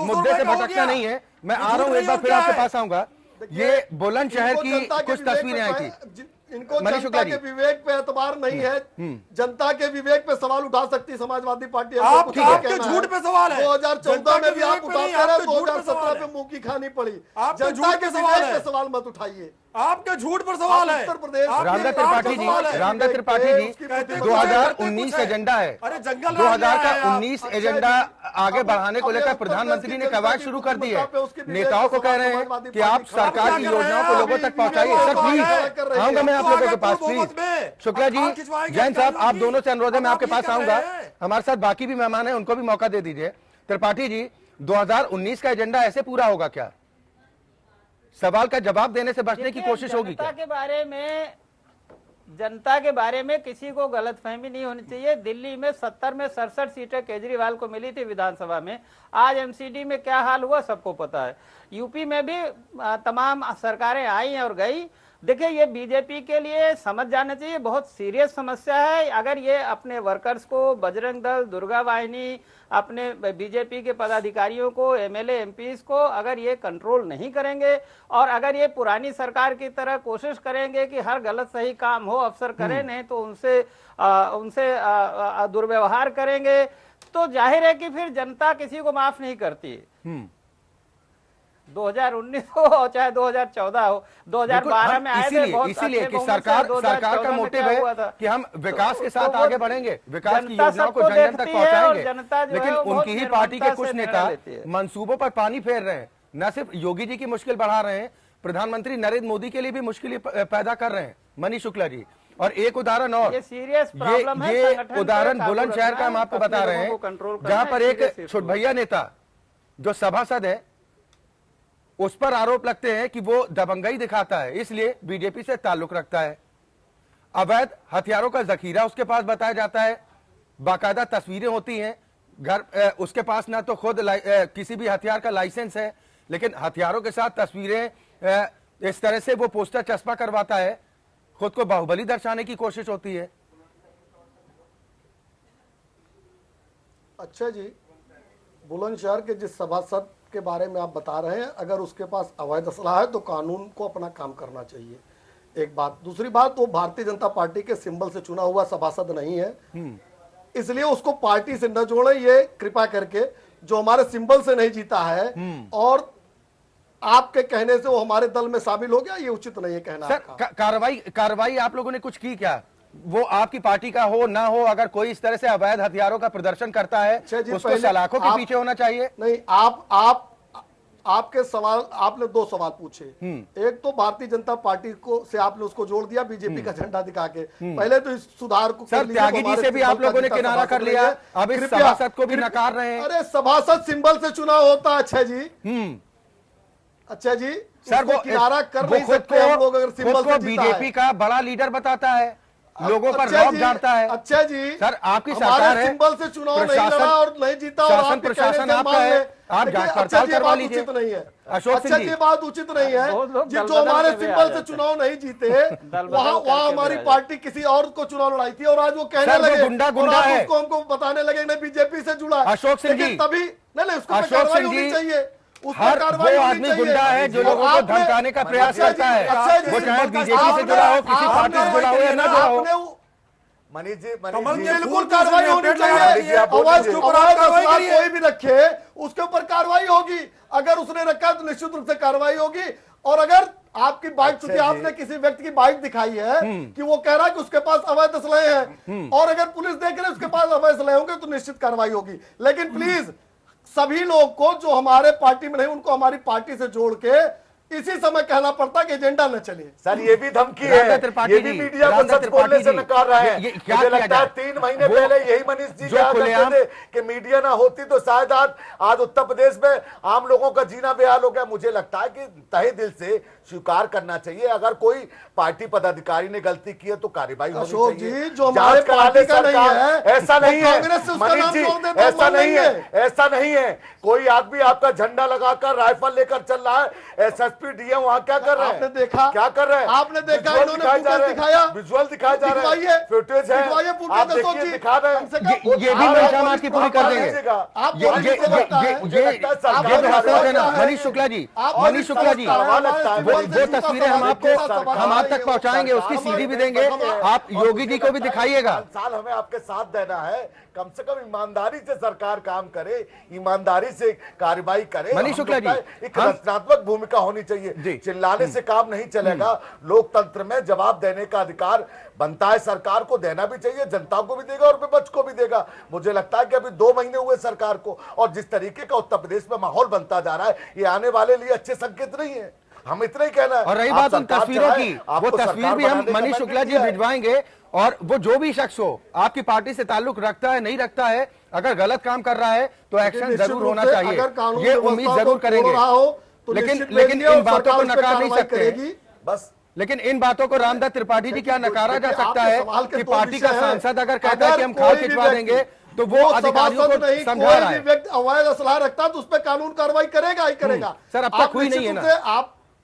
मुद्दे से भटकना नहीं है, मैं आ रहा हूँ, एक बार फिर आपके पास आऊंगा। ये बुलंदशहर की कुछ तस्वीरें आई थी। इनको जनता के विवेक पे एतबार नहीं है, जनता के विवेक पे सवाल उठा सकती समाजवादी पार्टी। आपके झूठ पे सवाल है। 2014 में भी आप उठाते रहे, 2017 में मुंह की खानी पड़ी। जनता के विवेक पे सवाल मत उठाइए, आपके झूठ पर सवाल है। उत्तर प्रदेश रामदास त्रिपाठी जी 2019 एजेंडा है। 2019 एजेंडा आगे बढ़ाने को लेकर प्रधानमंत्री ने कवायद शुरू कर दी है। नेताओं को कह रहे हैं कि आप सरकार की योजनाओं को लोगों तक पहुंचाइए। सर प्लीज आऊंगा मैं आप लोगों के पास, प्लीज। शुक्ला जी, जैन साहब, आप दोनों से अनुरोध है, मैं आपके पास आऊंगा। हमारे साथ बाकी भी मेहमान हैं, उनको भी मौका दे दीजिए। त्रिपाठी जी, 2019 का एजेंडा ऐसे पूरा होगा क्या? सवाल का जवाब देने से बचने की कोशिश होगी क्या? जनता के बारे में किसी को गलतफहमी नहीं होनी चाहिए। दिल्ली में 70 में 67 सीटें केजरीवाल को मिली थी विधानसभा में। आज एमसीडी में क्या हाल हुआ सबको पता है। यूपी में भी तमाम सरकारें आई हैं और गई। देखिए, ये बीजेपी के लिए समझ जाना चाहिए, बहुत सीरियस समस्या है। अगर ये अपने वर्कर्स को, बजरंग दल, दुर्गा वाहिनी, अपने बीजेपी के पदाधिकारियों को, एमएलए एमपीज को अगर ये कंट्रोल नहीं करेंगे और अगर ये पुरानी सरकार की तरह कोशिश करेंगे कि हर गलत सही काम हो अफसर करें, नहीं तो उनसे दुर्व्यवहार करेंगे, तो जाहिर है कि फिर जनता किसी को माफ नहीं करती। 2019 हो चाहे 2014 हो, 2012 में आए थे, बहुत इसीलिए कि सरकार का मोटिव है कि हम विकास के साथ आगे बढ़ेंगे, विकास की योजनाओं को जन जन तक पहुंचाएंगे, लेकिन उनकी ही पार्टी के कुछ नेता मंसूबों पर पानी फेर रहे हैं। न सिर्फ योगी जी की मुश्किल बढ़ा रहे हैं, प्रधानमंत्री नरेंद्र मोदी के लिए भी मुश्किल पैदा कर रहे हैं मनीष शुक्ला जी। और एक उदाहरण और, ये उदाहरण बुलंदशहर का हम आपको बता रहे हैं, जहां पर एक छुटभैया नेता जो सभासद है उस पर आरोप लगते हैं कि वो दबंगई दिखाता है, इसलिए बीजेपी से ताल्लुक रखता है। अवैध हथियारों का जखीरा उसके पास बताया जाता है, बाकायदा तस्वीरें होती हैं घर, उसके पास ना तो खुद किसी भी हथियार का लाइसेंस है, लेकिन हथियारों के साथ तस्वीरें इस तरह से वो पोस्टर चस्पा करवाता है, खुद को बाहुबली दर्शाने की कोशिश होती है। अच्छा जी, बुलंदशहर के जिस सभासद के बारे में आप बता रहे हैं, अगर उसके पास अवैध असला है तो कानून को अपना काम करना चाहिए, एक बात। दूसरी बात, वो भारतीय जनता पार्टी के सिंबल से चुना हुआ सभासद नहीं है, इसलिए उसको पार्टी से न जोड़े, ये कृपा करके। जो हमारे सिंबल से नहीं जीता है और आपके कहने से वो हमारे दल में शामिल हो गया, ये उचित नहीं है कहना। सर, कार्रवाई आप लोगों ने कुछ की क्या? वो आपकी पार्टी का हो ना हो, अगर कोई इस तरह से अवैध हथियारों का प्रदर्शन करता है उसको सलाखों के पीछे होना चाहिए। नहीं, आपके सवाल, आपने दो सवाल पूछे। एक तो भारतीय जनता पार्टी को से आपने उसको जोड़ दिया बीजेपी का झंडा दिखा के। पहले तो इस सुधार को सर, त्यागी जी से भी आप लोगों ने किनारा कर लिया, अब इस सभासद को भी नकार रहे हैं। अरे सभासद सिंबल से चुनाव होता। अच्छा जी, अच्छा जी, सर वो किनारा कर नहीं सकते हम लोग अगर सिंबल से जीता है। बीजेपी का बड़ा लीडर बताता है, लोगों पर रौब झाड़ता है। अच्छा जी, सर आपकी सरकार है, सिंबल से चुनाव नहीं लड़ा और नहीं जीता, शासन प्रशासन आपका है, आप जांच पड़ताल करवा लीजिए। उचित नहीं है अशोक सिंह जी, ये बात उचित नहीं है। जो हमारे सिंबल से चुनाव नहीं जीते, वहाँ हमारी पार्टी किसी और को चुनाव लड़ाई थी और आज वो कहने लगे गुंडा है, उसको हमको बताने लगे नहीं बीजेपी से जुड़ा। अशोक सिंह जी, तभी नहीं, उसको कार्रवाई होनी चाहिए। हर वो आदमी गुंडा है जो लोगों को धमकाने का प्रयास करता है, वो चाहे बीजेपी से जुड़ा हो, किसी पार्टी से जुड़ा हो या ना जुड़ा हो। मनीष जी, बिल्कुल कार्रवाई होनी चाहिए। आवाज के ऊपर कोई भी रखे उसके ऊपर कार्रवाई होगी, अगर उसने रखा तो निश्चित रूप से कार्रवाई होगी। और अगर आपकी बाइक, चूंकि आपने किसी व्यक्ति की बाइक दिखाई है कि वो कह रहा है कि उसके पास अवैध असलहे हैं, और अगर पुलिस देख रहे उसके पास अवैध असलहे होंगे तो निश्चित कार्रवाई होगी। लेकिन प्लीज सभी लोग को जो हमारे पार्टी में नहीं, उनको हमारी पार्टी से जोड़ के इसी समय कहना पड़ता कि एजेंडा न चले। सर ये भी धमकी है, ये भी मीडिया को सच बोलने से नकार रहा है। मुझे लगता है 3 महीने पहले यही मनीष जी कहा करते थे कि मीडिया ना होती तो शायद आज उत्तर प्रदेश में आम लोगों का जीना बेहाल हो गया। मुझे लगता है कि तहे दिल से स्वीकार करना चाहिए, अगर कोई पार्टी पदाधिकारी ने गलती की है तो कार्रवाई होनी चाहिए। जो हमारे पार्टी का नहीं है, ऐसा नहीं है मनीष जी, ऐसा नहीं है, ऐसा नहीं है। कोई आदमी आपका झंडा लगाकर राइफल लेकर चल रहा है, एसएसपी डीएम वहाँ क्या कर रहे हैं? आपने देखा, क्या कर रहे हैं? आपने देखा, इन्होंने दिखाया, विजुअल दिखाया जा रहा है, फुटेज है, आप देखिए, दिखा रहे हैं। ये भी मंशा आपकी पूरी कर देंगे। मनीष शुक्ला जी, मनीष शुक्ला जी, वो तस्वीरें हम आप तक पहुंचाएंगे, उसकी सीडी भी देंगे, आप योगी जी को भी दिखाइएगा। साल हमें आपके साथ देना है, कम से कम ईमानदारी से सरकार काम करे, ईमानदारी से कार्रवाई करे। मनीष शुक्ला जी, एक रचनात्मक भूमिका होनी चाहिए, चिल्लाने से काम नहीं चलेगा। लोकतंत्र में जवाब देने का अधिकार बनता है, सरकार को देना भी चाहिए, जनता को भी देगा और विपक्ष को भी देगा। मुझे लगता है कि अभी 2 महीने हुए सरकार को, और जिस तरीके का उत्तर प्रदेश में माहौल बनता जा रहा है, ये आने वाले लिए अच्छे संकेत नहीं है। हम इतना ही कहना है। और रही बात उन तस्वीरों की, वो तस्वीर भी हम मनीष शुक्ला जी भिजवाएंगे, और वो जो भी शख्स हो, आपकी पार्टी से ताल्लुक रखता है नहीं रखता है, अगर गलत काम कर रहा है तो एक्शन जरूर होना चाहिए, ये उम्मीद जरूर करेंगे। लेकिन इन बातों को नकार नहीं सकते। बस लेकिन इन बातों को रामदास त्रिपाठी जी क्या नकारा जा सकता है कि पार्टी का सांसद अगर कहता है कि हम खाल खिंचवा देंगे तो वो अधिकारियों को समझा रहा है। व्यक्ति अवैध असलाह रखता है तो उस पर कानून कार्रवाई करेगा ही करेगा। सर अब तक हुई नहीं है ना।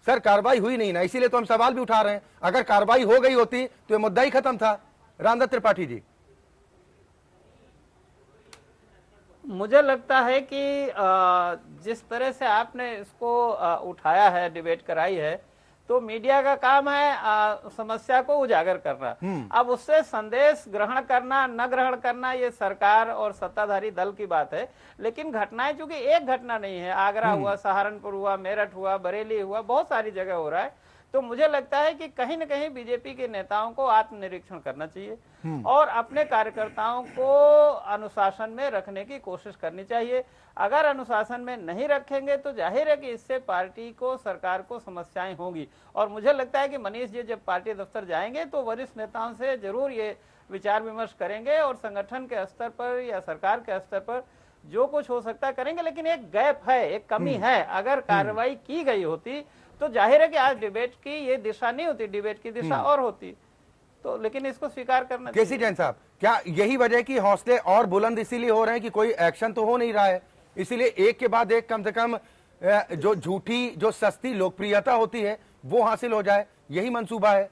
सर कार्रवाई हुई नहीं ना, इसीलिए तो हम सवाल भी उठा रहे हैं। अगर कार्रवाई हो गई होती तो ये मुद्दा ही खत्म था। रामदत्त त्रिपाठी जी, मुझे लगता है कि जिस तरह से आपने इसको उठाया है, डिबेट कराई है, तो मीडिया का काम है समस्या को उजागर करना। अब उससे संदेश ग्रहण करना न ग्रहण करना ये सरकार और सत्ताधारी दल की बात है, लेकिन घटनाएं चूंकि एक घटना नहीं है, आगरा हुआ, सहारनपुर हुआ, मेरठ हुआ, बरेली हुआ, बहुत सारी जगह हो रहा है। तो मुझे लगता है कि कहीं न कहीं बीजेपी के नेताओं को आत्मनिरीक्षण करना चाहिए और अपने कार्यकर्ताओं को अनुशासन में रखने की कोशिश करनी चाहिए। अगर अनुशासन में नहीं रखेंगे तो जाहिर है कि इससे पार्टी को, सरकार को समस्याएं होंगी। और मुझे लगता है कि मनीष जी जब पार्टी दफ्तर जाएंगे तो वरिष्ठ नेताओं से जरूर ये विचार विमर्श करेंगे और संगठन के स्तर पर या सरकार के स्तर पर जो कुछ हो सकता है करेंगे। लेकिन एक गैप है, एक कमी है। अगर कार्रवाई की गई होती तो जाहिर है कि आज डिबेट की ये दिशा नहीं होती, डिबेट की दिशा और होती। तो लेकिन इसको स्वीकार करना केसी जैन साहब, क्या यही वजह की हौसले और बुलंद इसीलिए हो रहे हैं कि कोई एक्शन तो हो नहीं रहा है, इसीलिए एक के बाद एक कम से कम जो झूठी, जो सस्ती लोकप्रियता होती है वो हासिल हो जाए, यही मंसूबा है?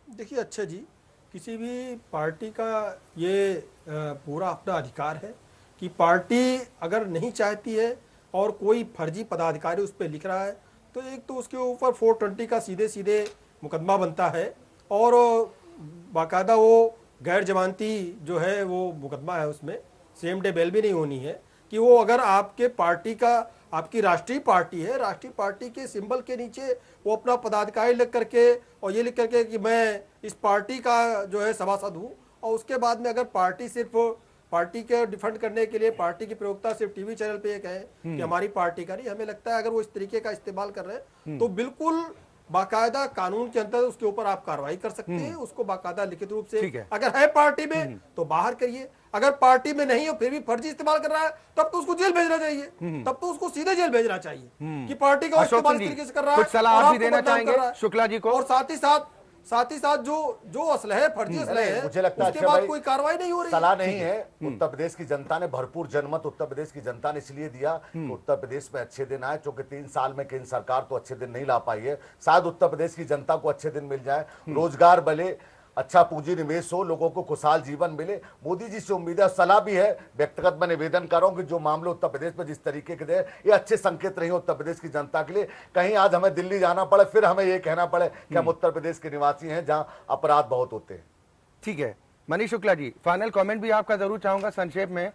देखिए अच्छा जी, किसी भी पार्टी का ये पूरा अपना अधिकार है कि पार्टी अगर नहीं चाहती है और कोई फर्जी पदाधिकारी उस पर लिख रहा है तो एक तो उसके ऊपर 420 का सीधे सीधे मुकदमा बनता है और बाकायदा वो गैर जमानती जो है वो मुकदमा है, उसमें सेम डे बेल भी नहीं होनी है कि वो अगर आपके पार्टी का, आपकी राष्ट्रीय पार्टी है, राष्ट्रीय पार्टी के सिंबल के नीचे वो अपना पदाधिकारी लिख करके और ये लिख करके कि मैं इस पार्टी का जो है सभासद हूँ, और उसके बाद में अगर पार्टी सिर्फ पार्टी के डिफेंड करने के लिए पार्टी की प्रवक्ता सिर्फ टीवी चैनल पे ये कहे कि हमारी पार्टी का नहीं, हमें लगता है अगर वो इस तरीके का इस्तेमाल कर रहे हैं तो बिल्कुल बाकायदा कानून के अंतर्गत उसके ऊपर आप कार्रवाई कर सकते हैं। उसको बाकायदा लिखित रूप से अगर है पार्टी में तो बाहर करिए, अगर पार्टी में नहीं हो फिर भी फर्जी इस्तेमाल कर रहा है तब तो उसको जेल भेजना चाहिए, तब तो उसको सीधे जेल भेजना चाहिए कि पार्टी का इस्तेमाल इस तरीके से कर रहा है। कुछ सलाह भी देना चाहेंगे शुक्ला जी को? और साथ ही साथ जो असलहे है, फर्जी असलहे है, मुझे लगता है उसके बाद कोई कार्रवाई नहीं हो रही। सलाह नहीं है, उत्तर प्रदेश की जनता ने भरपूर जनमत उत्तर प्रदेश की जनता ने इसलिए दिया कि उत्तर प्रदेश में अच्छे दिन आए, क्योंकि 3 साल में केंद्र सरकार तो अच्छे दिन नहीं ला पाई है। शायद उत्तर प्रदेश की जनता को अच्छे दिन मिल जाए, रोजगार बले, अच्छा पूंजी निवेश हो, लोगों को खुशहाल जीवन मिले। मोदी जी से उम्मीद है, सलाह भी है, व्यक्तिगत मैं निवेदन कर रहा हूं कि जो मामले उत्तर प्रदेश में जिस तरीके के दे, ये अच्छे संकेत नहीं उत्तर प्रदेश की जनता के लिए। कहीं आज हमें दिल्ली जाना पड़े, फिर हमें ये कहना पड़े कि हम उत्तर प्रदेश के निवासी हैं जहां अपराध बहुत होते हैं। ठीक है मनीष शुक्ला जी, फाइनल कमेंट भी आपका जरूर चाहूंगा संक्षेप में।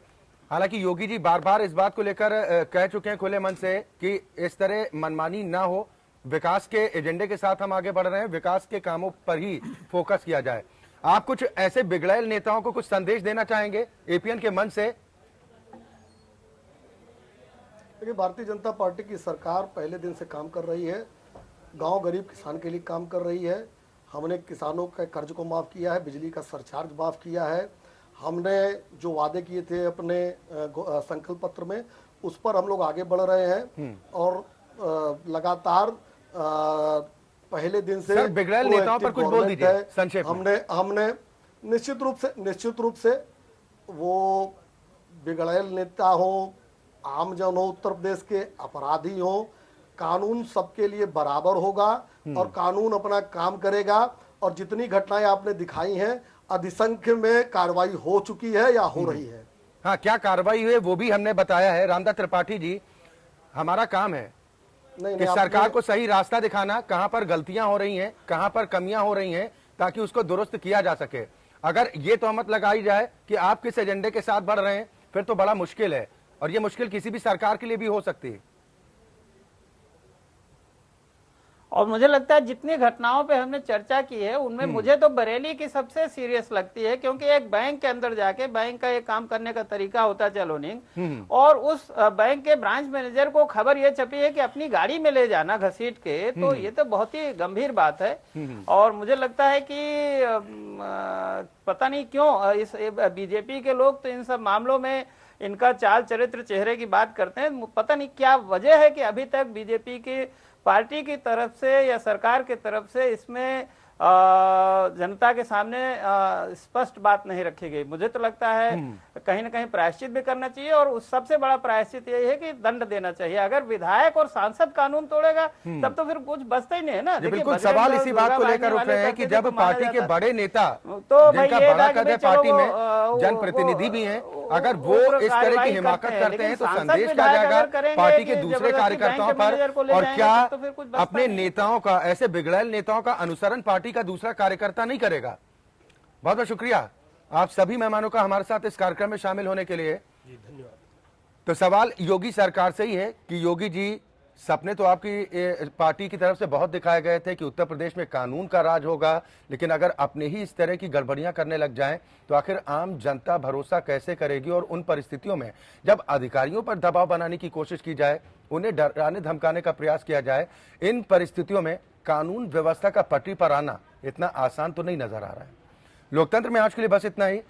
हालांकि योगी जी बार बार इस बात को लेकर कह चुके हैं खुले मन से कि इस तरह मनमानी ना हो, विकास के एजेंडे के साथ हम आगे बढ़ रहे हैं, विकास के कामों पर ही फोकस किया जाए। आप कुछ ऐसे बिगड़ैल नेताओं को कुछ संदेश देना चाहेंगे एपीएन के मन से? देखिए, भारतीय जनता पार्टी की सरकार पहले दिन से काम कर रही है, गांव गरीब किसान के लिए काम कर रही है। हमने किसानों के कर्ज को माफ़ किया है, बिजली का सरचार्ज माफ़ किया है, हमने जो वादे किए थे अपने संकल्प पत्र में उस पर हम लोग आगे बढ़ रहे हैं और लगातार पहले दिन से बिगड़ैल नेताओं पर कुछ बोल दीजिए संक्षेप में। हमने निश्चित रूप से वो बिगड़ैल नेता हो, आमजन हो, उत्तर प्रदेश के अपराधी हो, कानून सबके लिए बराबर होगा और कानून अपना काम करेगा। और जितनी घटनाएं आपने दिखाई हैं अधिसंख्य में कार्रवाई हो चुकी है या हो रही है। हाँ, क्या कार्रवाई हुई वो भी हमने बताया है। रामदत्त त्रिपाठी जी, हमारा काम है कि सरकार को सही रास्ता दिखाना, कहां पर गलतियां हो रही हैं, कहां पर कमियां हो रही हैं, ताकि उसको दुरुस्त किया जा सके। अगर ये तोहमत लगाई जाए कि आप किस एजेंडे के साथ बढ़ रहे हैं, फिर तो बड़ा मुश्किल है, और ये मुश्किल किसी भी सरकार के लिए भी हो सकती है। और मुझे लगता है जितनी घटनाओं पे हमने चर्चा की है उनमें मुझे तो बरेली की सबसे सीरियस लगती है, क्योंकि एक बैंक के अंदर जाके बैंक का एक काम करने का तरीका होता है चैलोनिंग, और उस बैंक के ब्रांच मैनेजर को खबर ये छपी है कि अपनी गाड़ी में ले जाना घसीट के, तो ये तो बहुत ही गंभीर बात है। और मुझे लगता है कि पता नहीं क्यों इस बीजेपी के लोग तो इन सब मामलों में इनका चाल चरित्र चेहरे की बात करते हैं। पता नहीं क्या वजह है कि अभी तक बीजेपी की पार्टी की तरफ से या सरकार की तरफ से इसमें जनता के सामने स्पष्ट बात नहीं रखी गई। मुझे तो लगता है कहीं ना कहीं प्रायश्चित भी करना चाहिए, और उस सबसे बड़ा प्रायश्चित यही है कि दंड देना चाहिए। अगर विधायक और सांसद कानून तोड़ेगा तब तो फिर कुछ बचता ही नहीं है ना। बिल्कुल सवाल इसी बात को लेकर उठ रहे हैं कि जब पार्टी के बड़े नेता तो जिनका बड़ा कद है पार्टी में, जनप्रतिनिधि भी हैं, अगर वो इस तरह की हिमाकत करते हैं तो संदेश क्या जाएगा पार्टी के दूसरे कार्यकर्ताओं पर? और क्या अपने नेताओं का, ऐसे बिगड़ैल नेताओं का अनुसरण पार्टी का दूसरा कार्यकर्ता नहीं करेगा? बहुत बहुत शुक्रिया आप सभी मेहमानों का हमारे साथ इस कार्यक्रम में शामिल होने के लिए। धन्यवाद। तो सवाल योगी सरकार से ही है कि योगी जी, सपने तो आपकी पार्टी की तरफ से बहुत दिखाए गए थे कि उत्तर प्रदेश में कानून का राज होगा, लेकिन अगर अपने ही इस तरह की गड़बड़ियां करने लग जाएं तो आखिर आम जनता भरोसा कैसे करेगी? और उन परिस्थितियों में जब अधिकारियों पर दबाव बनाने की कोशिश की जाए, उन्हें डराने धमकाने का प्रयास किया जाए, इन परिस्थितियों में कानून व्यवस्था का पटरी पर आना इतना आसान तो नहीं नजर आ रहा है। लोकतंत्र में आज के लिए बस इतना ही।